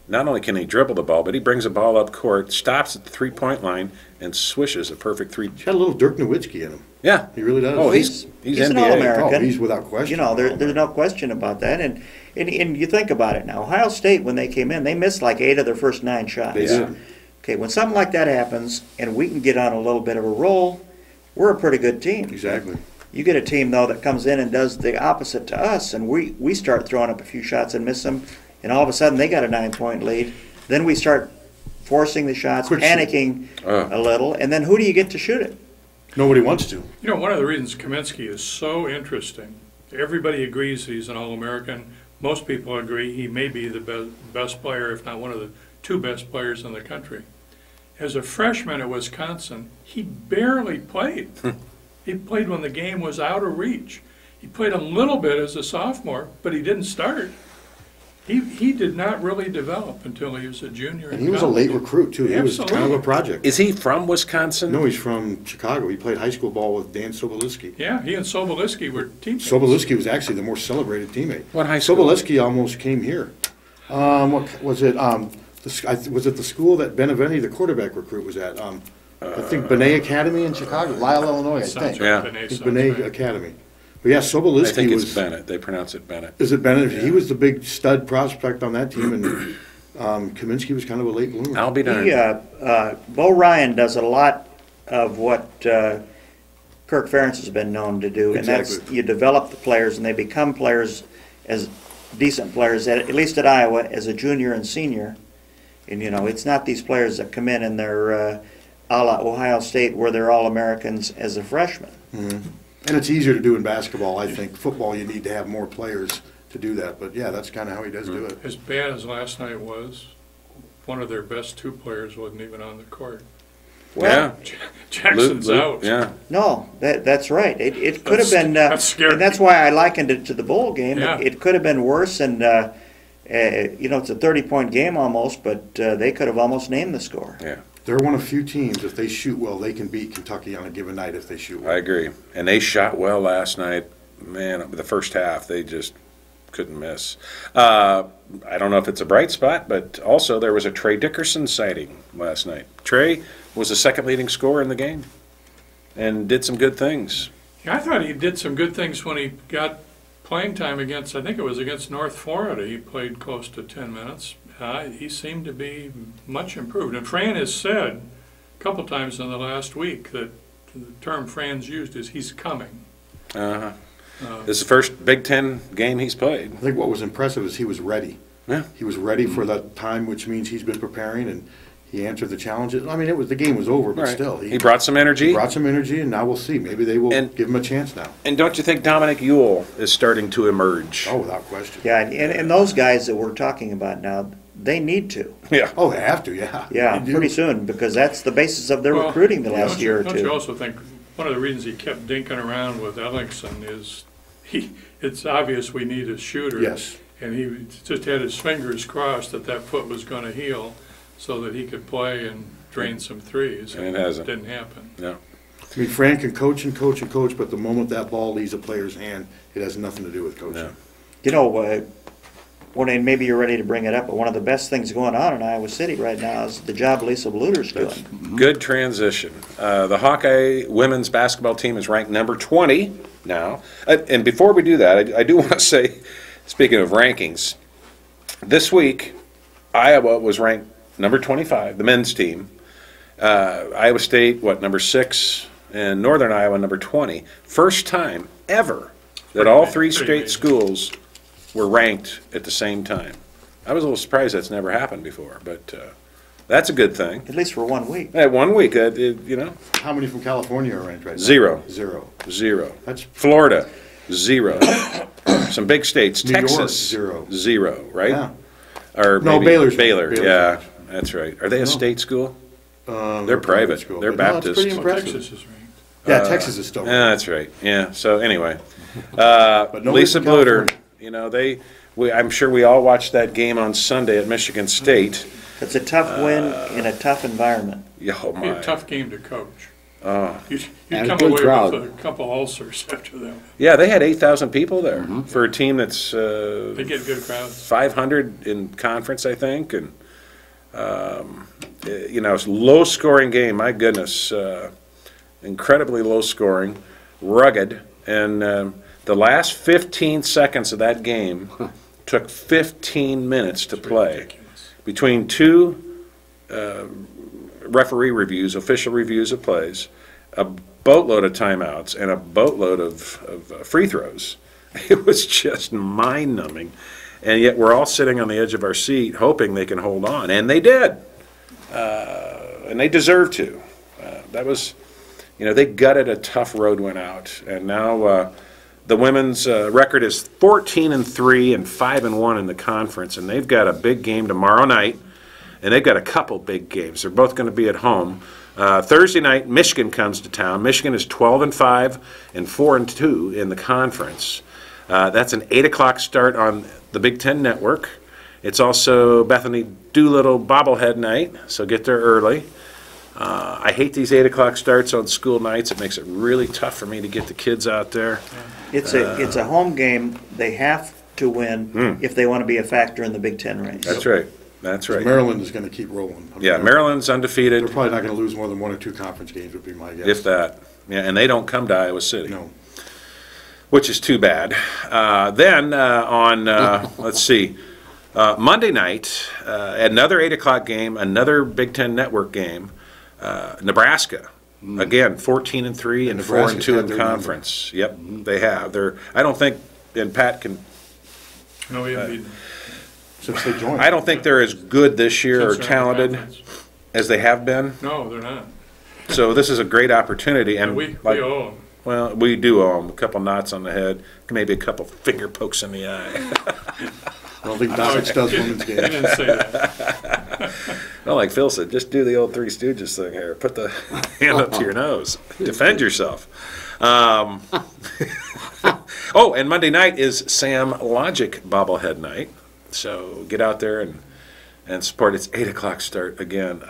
Not only can he dribble the ball, but he brings the ball up court, stops at the three-point line, and swishes a perfect three. He's got a little Dirk Nowitzki in him. Yeah. He really does. Oh, he's an NBA. All-American. Oh, he's without question. There's no question about that. And you think about it now. Ohio State, when they came in, they missed like 8 of their first 9 shots. They did. Okay, when something like that happens and we can get on a little bit of a roll, we're a pretty good team. Exactly. You get a team, though, that comes in and does the opposite to us, and we start throwing up a few shots and miss them, and all of a sudden they got a 9-point lead. Then we start forcing the shots, Quick panicking a little, and then who do you get to shoot it? Nobody wants to. You know, one of the reasons Kaminsky is so interesting, everybody agrees he's an All-American. Most people agree he may be the best player, if not one of the two best players in the country. As a freshman at Wisconsin, he barely played. He played when the game was out of reach. He played a little bit as a sophomore, but he didn't start. He did not really develop until he was a junior. And he was a late recruit, too. He was kind of a project. Is he from Wisconsin? No, he's from Chicago. He played high school ball with Dan Sobolewski. Yeah, he and Sobolewski were teammates. Sobolewski was actually the more celebrated teammate. What high school? Sobolewski almost came here. What was it? Was it the school that Beneventi, the quarterback recruit, was at? I think Benet Academy in Chicago, Lisle, Illinois, I think. Yeah. It's Benet Academy. But yeah, Sobolewski was. I think it's Bennett. They pronounce it Bennett. Is it Bennett? Yeah. He was the big stud prospect on that team, and Kaminsky was kind of a late bloomer. I'll be darned. Bo Ryan does a lot of what Kirk Ferentz has been known to do, and that's you develop the players, and they become players as decent players, at least at Iowa, as a junior and senior. And, you know, it's not these players that come in and they're a la Ohio State where they're All-Americans as a freshman. Mm-hmm. And it's easier to do in basketball, I think. Football, you need to have more players to do that. But, yeah, that's kind of how he does do it. As bad as last night was, one of their best two players wasn't even on the court. Well, yeah. Jackson's out. Yeah. No, that's right. It could have been, that's scary. and that's why I likened it to the bowl game. Yeah. It could have been worse, and you know, it's a 30-point game almost, but they could have almost named the score. Yeah. They're one of few teams, if they shoot well, they can beat Kentucky on a given night if they shoot well. I agree. And they shot well last night. Man, the first half, they just couldn't miss. I don't know if it's a bright spot, but also there was a Trey Dickerson sighting last night. Trey was the second leading scorer in the game and did some good things. Yeah, I thought he did some good things when he got playing time against, I think it was against North Florida. He played close to 10 minutes. He seemed to be much improved. And Fran has said a couple times in the last week that the term Fran's used is he's coming. Uh-huh. This is the first Big Ten game he's played. I think what was impressive is he was ready. Yeah. He was ready for that time, which means he's been preparing, and he answered the challenges. I mean, the game was over, but Right. still. He brought some energy. He brought some energy, and now we'll see. Maybe they will give him a chance now. And don't you think Dominic Ewell is starting to emerge? Oh, without question. Yeah, and those guys that we're talking about now, they need to. Yeah. Oh, they have to, yeah. Yeah, They do. pretty soon, because that's the basis of their Well, recruiting the last year or Don't you two. also think one of the reasons he kept dinking around with Ellingson is it's obvious we need a shooter. Yes. And he just had his fingers crossed that foot was going to heal so that he could play and drain some threes. And it hasn't. Didn't happen. No. I mean, Fran can coach and coach and coach, but the moment that ball leaves a player's hand, it has nothing to do with coaching. No. You know, and maybe you're ready to bring it up, but one of the best things going on in Iowa City right now is the job Lisa Bluter's doing. Good transition. The Hawkeye women's basketball team is ranked number 20 now. And before we do that, I do want to say, speaking of rankings, this week Iowa was ranked number 25, the men's team. Iowa State, number 6, and Northern Iowa, number 20. First time ever that all three state schools were ranked at the same time. I was a little surprised that's never happened before, but that's a good thing. At least for 1 week. 1 week, you know. How many from California are ranked right now? Zero. Zero. That's Florida, 0. Some big states. New York, Texas, 0. 0, right? Yeah. Or No, maybe Baylor's Baylor, ranked. yeah, that's right. Are they a No. state school? They're private. school. They're But no, it's Baptist. pretty Well, impressive. Texas is ranked. Yeah, Texas is still Yeah, that's right. Yeah. So anyway, nobody Lisa from Bluter. California. You know, I'm sure we all watched that game on Sunday at Michigan State. It's a tough win in a tough environment. Yeah, oh It'd be my. a tough game to coach. Oh. You'd And a come good away crowd. with a couple ulcers after that. Yeah, they had 8,000 people there for a team that's They get good crowds. 500 in conference, I think, and you know, it's a low-scoring game. My goodness, incredibly low-scoring, rugged, and the last 15 seconds of that game took 15 minutes to play Ridiculous. between two referee reviews, official reviews of plays, a boatload of timeouts, and a boatload of free throws. It was just mind-numbing. And yet we're all sitting on the edge of our seat hoping they can hold on. And they did. And they deserve to. That was, they gutted a tough road win out. And now the women's record is 14-3 and 5-1 in the conference. And they've got a big game tomorrow night. And they've got a couple big games. They're both going to be at home. Thursday night, Michigan comes to town. Michigan is 12-5 and 4-2 in the conference. That's an 8 o'clock start on the Big Ten Network. It's also Bethany Doolittle bobblehead night, so get there early. I hate these 8 o'clock starts on school nights. It makes it really tough for me to get the kids out there. It's a home game. They have to win if they want to be a factor in the Big Ten race. That's right. That's right. Maryland is going to keep rolling. Yeah, Maryland's undefeated. They're probably not going to lose more than 1 or 2 conference games, would be my guess. If that. Yeah, and they don't come to Iowa City. No. Which is too bad. Then on, let's see, Monday night, another 8 o'clock game, another Big Ten Network game, Nebraska. Again, 14-3 and 4-2 in the conference. Yep, they have. I don't think, and Pat can. No, we haven't beaten them. Since they joined. I don't think they're as good this year or Since they're in the talented conference. as they have been. No, they're not. So this is a great opportunity, and We like, owe them. well, we do owe them a couple knots on the head, maybe a couple finger pokes in the eye. I don't think Dockage does women's I games. didn't say that. Well, like Phil said, just do the old Three Stooges thing here. Put the hand up to your nose. Defend yourself. Oh, and Monday night is Sam Logic bobblehead night. So get out there and support. It's 8 o'clock start again.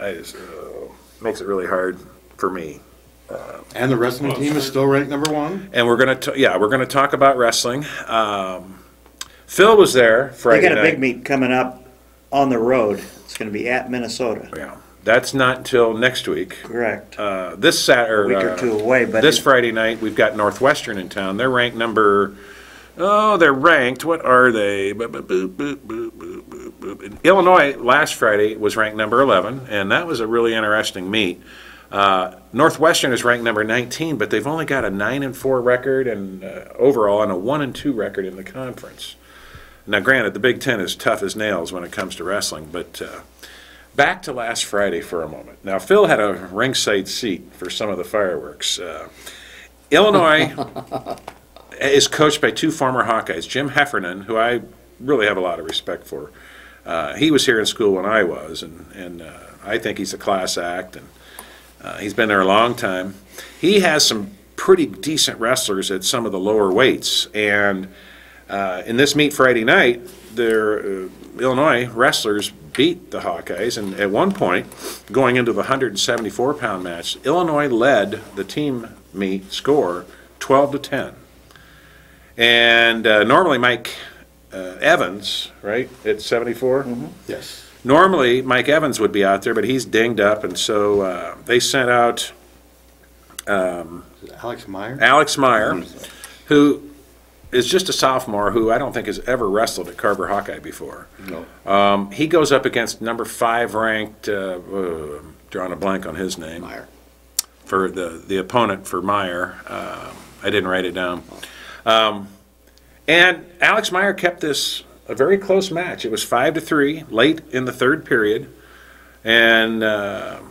Makes it really hard for me. And the wrestling team is still ranked #1. And we're gonna talk about wrestling. Phil was there They Friday got a night. big meet coming up on the road. It's going to be at Minnesota. Yeah, that's not until next week. Correct. This Saturday, A week or two away, but this Friday night we've got Northwestern in town. They're ranked number. Oh, they're ranked. What are they? Illinois last Friday was ranked number 11, and that was a really interesting meet. Northwestern is ranked number 19, but they've only got a 9-4 record and overall, and a 1-2 record in the conference. Now, granted, the Big Ten is tough as nails when it comes to wrestling, but back to last Friday for a moment. Now, Phil had a ringside seat for some of the fireworks. Illinois is coached by 2 former Hawkeyes, Jim Heffernan, who I really have a lot of respect for. He was here in school when I was, and I think he's a class act, and he's been there a long time. He has some pretty decent wrestlers at some of the lower weights, and in this meet Friday night, their Illinois wrestlers beat the Hawkeyes, and at one point, going into the 174-pound match, Illinois led the team meet score 12-10. And normally Mike Evans, right, at 74? Mm-hmm. Yes. Normally Mike Evans would be out there, but he's dinged up, and so they sent out Alex Meyer? Alex Meyer, who is just a sophomore who I don't think has ever wrestled at Carver Hawkeye before. No. He goes up against number 5 ranked, drawing a blank on his name. Meyer. For the opponent for Meyer. I didn't write it down. And Alex Meyer kept this a very close match. It was 5-3 late in the third period, and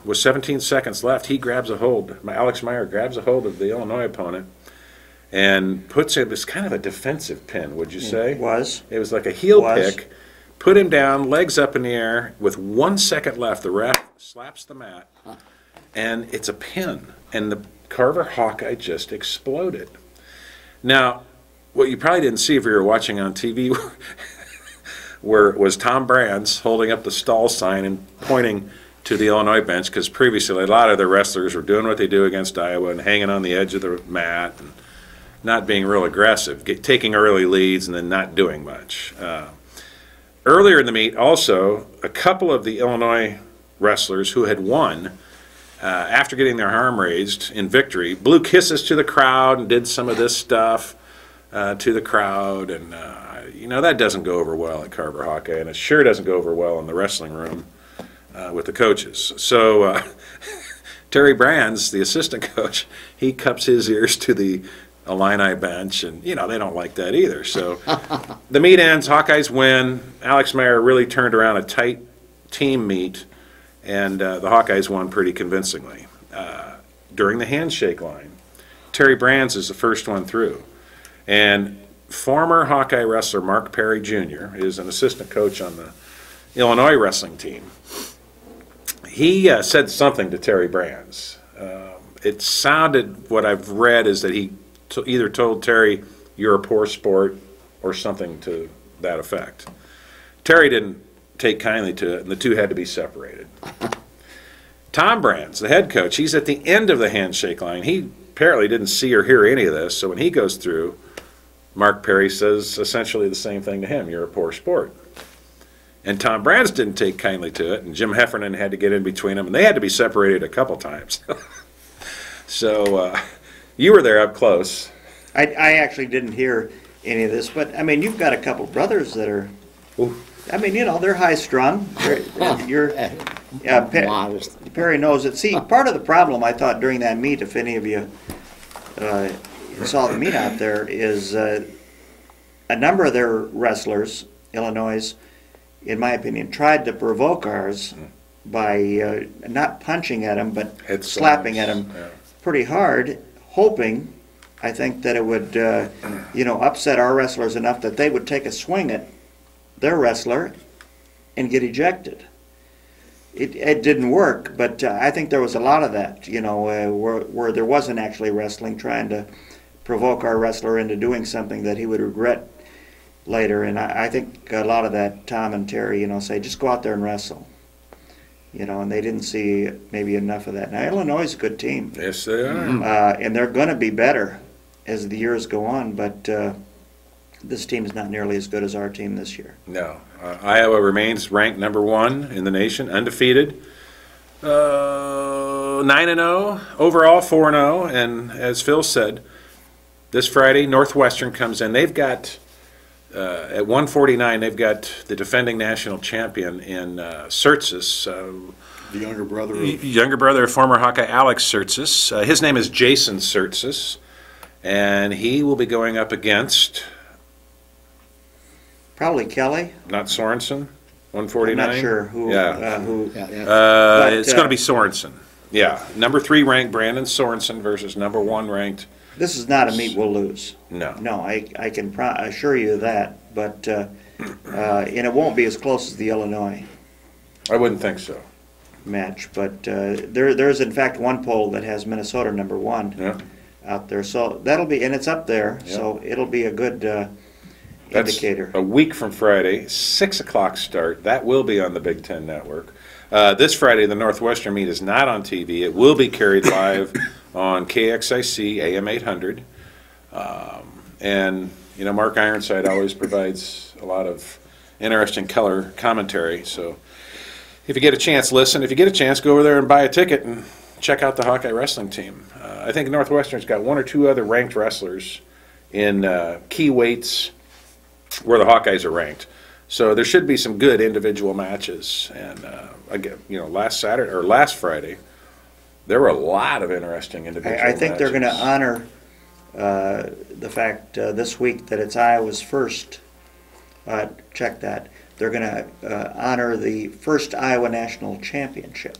with 17 seconds left, he grabs a hold. Alex Meyer grabs a hold of the Illinois opponent and puts him as kind of a defensive pin, would you say? It was. It was like a heel pick. Put him down, legs up in the air. With 1 second left, the ref slaps the mat, and it's a pin. And the Carver Hawkeye just exploded. Now, what you probably didn't see if you were watching on TV was Tom Brands holding up the stall sign and pointing to the Illinois bench, because previously a lot of the wrestlers were doing what they do against Iowa and hanging on the edge of the mat and not being real aggressive, taking early leads and then not doing much. Earlier in the meet, also, a couple of the Illinois wrestlers who had won, after getting their arm raised in victory, blew kisses to the crowd and did some of this stuff to the crowd. And, that doesn't go over well at Carver Hawkeye, and it sure doesn't go over well in the wrestling room. with the coaches. So Terry Brands, the assistant coach, he cups his ears to the Illini bench, and they don't like that either. So the meet ends, Hawkeyes win. Alex Meyer really turned around a tight team meet, and the Hawkeyes won pretty convincingly. During the handshake line, Terry Brands is the first one through, and former Hawkeye wrestler Mark Perry Jr. is an assistant coach on the Illinois wrestling team. He said something to Terry Brands. It sounded, what I've read, is that he either told Terry, "You're a poor sport," or something to that effect. Terry didn't take kindly to it, and the two had to be separated. Tom Brands, the head coach, he's at the end of the handshake line. He apparently didn't see or hear any of this, so when he goes through, Mark Perry says essentially the same thing to him: "You're a poor sport." And Tom Brands didn't take kindly to it, and Jim Heffernan had to get in between them, and they had to be separated a couple times. So you were there up close. I actually didn't hear any of this, but I mean, you've got a couple brothers that are. Ooh. I mean, they're high strung. Modest. Perry knows it. See, part of the problem I thought during that meet, if any of you saw the meet out there, is a number of their wrestlers, Illinois, in my opinion, tried to provoke ours by not punching at him, but slapping at him pretty hard, hoping, I think, that it would, upset our wrestlers enough that they would take a swing at their wrestler and get ejected. It didn't work, but I think there was a lot of that, where there wasn't actually wrestling, trying to provoke our wrestler into doing something that he would regret later. And I think a lot of that, Tom and Terry, say, just go out there and wrestle. And they didn't see maybe enough of that. Now, Illinois is a good team. Yes, they are. And they're going to be better as the years go on, but this team is not nearly as good as our team this year. No. Iowa remains ranked #1 in the nation, undefeated. 9-0, overall 4-0, and as Phil said, this Friday, Northwestern comes in. They've got, at 149, they've got the defending national champion in Surtsis. The younger brother of former Hawkeye Alex Surtsis. His name is Jason Surtsis, and he will be going up against... Probably Kelly. Not Sorensen, 149. I'm not sure who. Yeah. It's going to be Sorensen. Yeah, #3 ranked Brandon Sorensen versus #1 ranked. This is not a meet we'll lose. No. No, I can assure you that. But and it won't be as close as the Illinois I wouldn't think so. match. But there's in fact one poll that has Minnesota #1 out there. So that'll be, and it's up there. Yeah. So it'll be a good. Indicator. That's a week from Friday, 6 o'clock start. That will be on the Big Ten Network. This Friday, the Northwestern meet is not on TV. It will be carried live on KXIC AM 800. And, Mark Ironside always provides a lot of interesting color commentary. So if you get a chance, listen. If you get a chance, go over there and buy a ticket and check out the Hawkeye wrestling team. I think Northwestern's got one or two other ranked wrestlers in key weights where the Hawkeyes are ranked. So there should be some good individual matches. And again, last Friday, there were a lot of interesting individual matches. I think they're going to honor the fact this week that it's Iowa's first. Check that. They're going to honor the first Iowa National Championship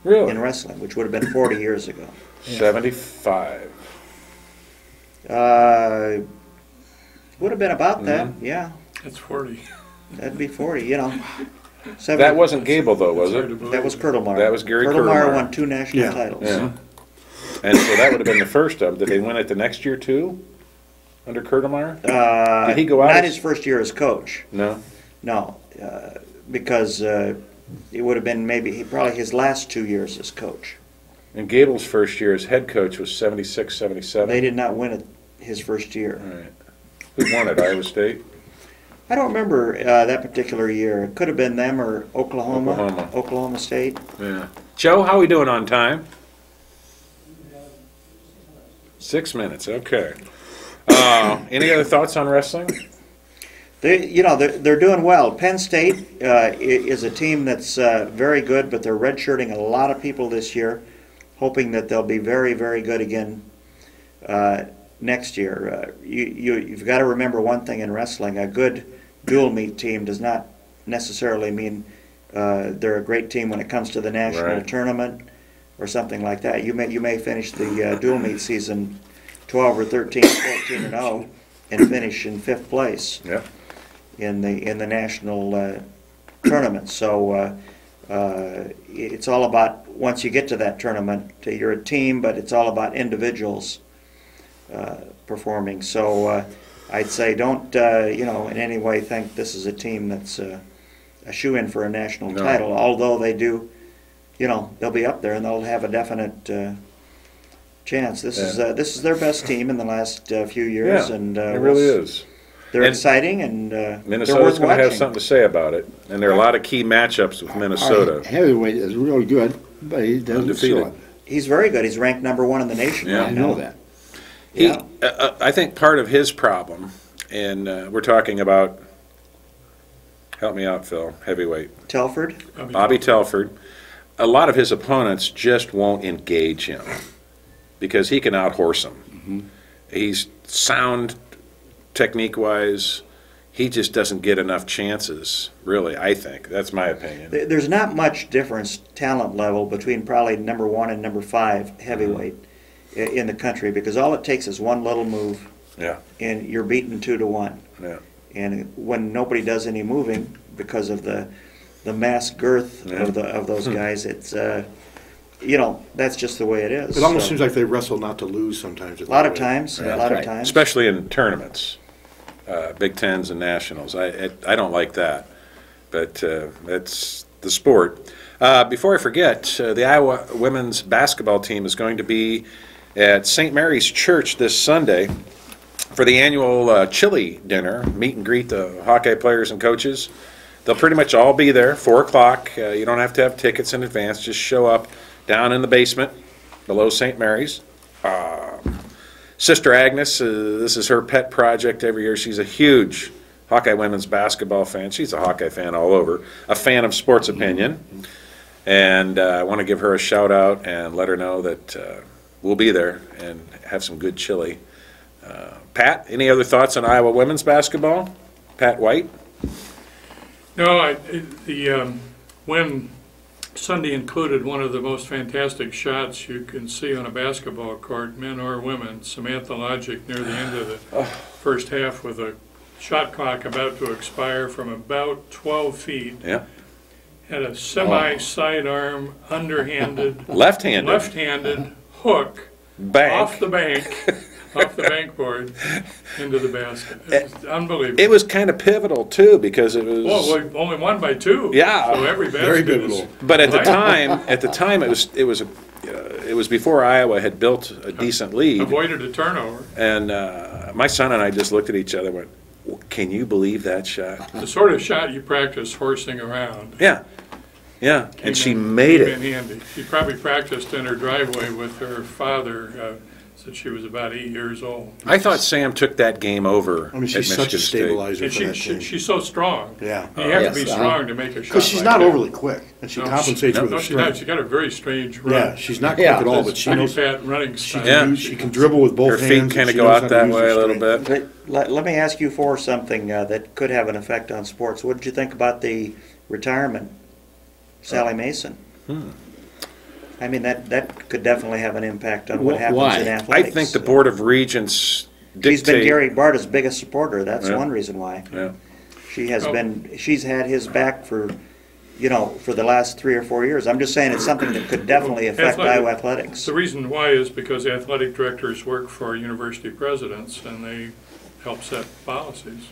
in wrestling, which would have been 40 years ago. 75. Would have been about that, yeah. That's 40. That'd be 40, 70. That wasn't Gable, though, was it? That was Kurtelmeyer. That was Gary Kurtelmeyer Kurtelmeyer. won 2 national titles. Yeah. And so that would have been the first of them. Did they win it the next year, too, under Kurtelmeyer? Did he go out? Not his first year as coach. No? No, because it would have been probably his last 2 years as coach. And Gable's first year as head coach was 76, 77. They did not win it his first year. All right. Who won it, Iowa State? I don't remember that particular year. It could have been them or Oklahoma State. Yeah. Joe, how are we doing on time? 6 minutes, okay. Any other thoughts on wrestling? They're doing well. Penn State is a team that's very good, but they're redshirting a lot of people this year, hoping that they'll be very, very good again next year. You've got to remember one thing in wrestling: a good dual meet team does not necessarily mean they're a great team when it comes to the national tournament or something like that. You may finish the dual meet season 12 or 13, 14-0, and finish in 5th place. Yeah. In the national tournament. So it's all about, once you get to that tournament, you're a team, but it's all about individuals performing. So I'd say don't in any way think this is a team that's a shoe-in for a national title, although they do, they'll be up there and they'll have a definite chance. This is their best team in the last few years, and it really is. They're exciting, and Minnesota's going to have something to say about it. And there are a lot of key matchups with Minnesota. Our heavyweight is real good, but he doesn't feel it. He's very good. He's ranked #1 in the nation right now. I know that. I think part of his problem, and we're talking about, help me out, Phil, heavyweight. Telford? Bobby Telford. A lot of his opponents just won't engage him because he can outhorse them. Mm-hmm. He's sound technique-wise. He just doesn't get enough chances, really, I think. That's my opinion. There's not much difference, talent level, between probably #1 and #5 heavyweight in the country, because all it takes is one little move, and you're beaten 2-1. Yeah. And when nobody does any moving because of the mass girth of those guys, it's that's just the way it is. It almost seems like they wrestle not to lose sometimes. A lot of times, especially in tournaments. Big Tens and Nationals. I don't like that, but that's the sport. Before I forget, the Iowa women's basketball team is going to be at St. Mary's Church this Sunday for the annual chili dinner, meet and greet the Hawkeye players and coaches. They'll pretty much all be there, 4 o'clock. You don't have to have tickets in advance. Just show up down in the basement below St. Mary's. Sister Agnes, this is her pet project every year. She's a huge Hawkeye women's basketball fan. She's a Hawkeye fan all over, a fan of Sports Opinion. And I want to give her a shout out and let her know that we'll be there and have some good chili. Pat, any other thoughts on Iowa women's basketball? Pat White? No, the win Sunday included one of the most fantastic shots you can see on a basketball court, men or women. Samantha Logic near the end of the first half with a shot clock about to expire from about 12 feet. Yeah. Had a semi-sidearm, underhanded, left-handed hook bank. off the bankboard into the basket. It was unbelievable. It was kind of pivotal too because it was. Well, we only won by 2. Yeah. So every basket Very pivotal. But at the time, it was before Iowa had built a decent lead. Avoided a turnover. And my son and I just looked at each other and went, "Can you believe that shot?" The sort of shot you practice horsing around. Yeah. Yeah, and she made it. Came in handy. She probably practiced in her driveway with her father since she was about 8 years old. I thought Sam took that game over. I mean, she's at such a Michigan stabilizer And for that team. she's so strong. Yeah. You have to be strong to make a shot. Because she's like not that. overly quick, and she compensates with her She's not. strength. She got a very strange run. Yeah, she's not quick at all, but she knows Fat running style. Yeah. she can dribble with both Her hands. feet and kind of she go knows out how to that use her way a little strength. bit. Let me ask you for something that could have an effect on sports. What did you think about the retirement, Sally Mason? I mean, that could definitely have an impact on what happens Why? in I athletics. think the Board of Regents dictate. He's been Gary Barta's biggest supporter. That's Yeah. one reason why. Yeah. She's had his back for the last 3 or 4 years. I'm just saying it's something that could definitely affect Iowa athletics. The reason why is because athletic directors work for university presidents and they help set policies.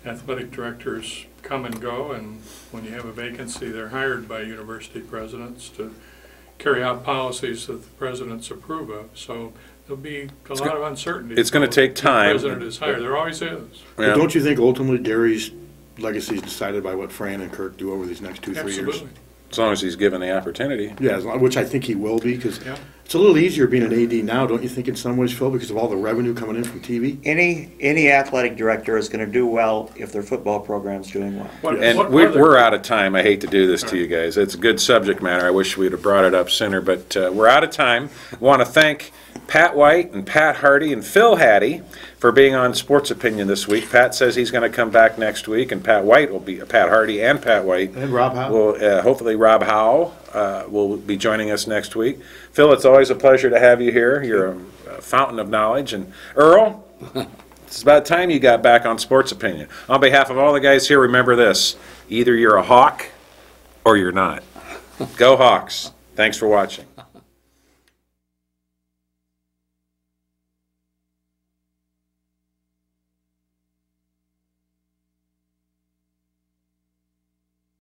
Athletic directors come and go, and when you have a vacancy, they're hired by university presidents to carry out policies that the presidents approve of. So there'll be a lot of uncertainty. It's going to take time. The president is hired. There always is. But don't you think ultimately Derry's legacy is decided by what Fran and Kirk do over these next 2-3 years? Absolutely. As long as he's given the opportunity. Yeah, which I think he will be, because Yeah. It's a little easier being an AD now, don't you think, in some ways, Phil, because of all the revenue coming in from TV? Any athletic director is going to do well if their football program's doing well. And we're out of time. I hate to do this to you guys. It's a good subject matter. I wish we'd have brought it up sooner, but we're out of time. I want to thank Pat White and Pat Harty and Phil Haddy for being on Sports Opinion this week. Pat says he's going to come back next week, and Pat White will be Pat Harty and Pat White. And Rob Howe. Will hopefully Rob Howe will be joining us next week. Phil, it's always a pleasure to have you here. You're a fountain of knowledge. And Earle, it's about time you got back on Sports Opinion. On behalf of all the guys here, remember this: either you're a Hawk or you're not. Go Hawks. Thanks for watching.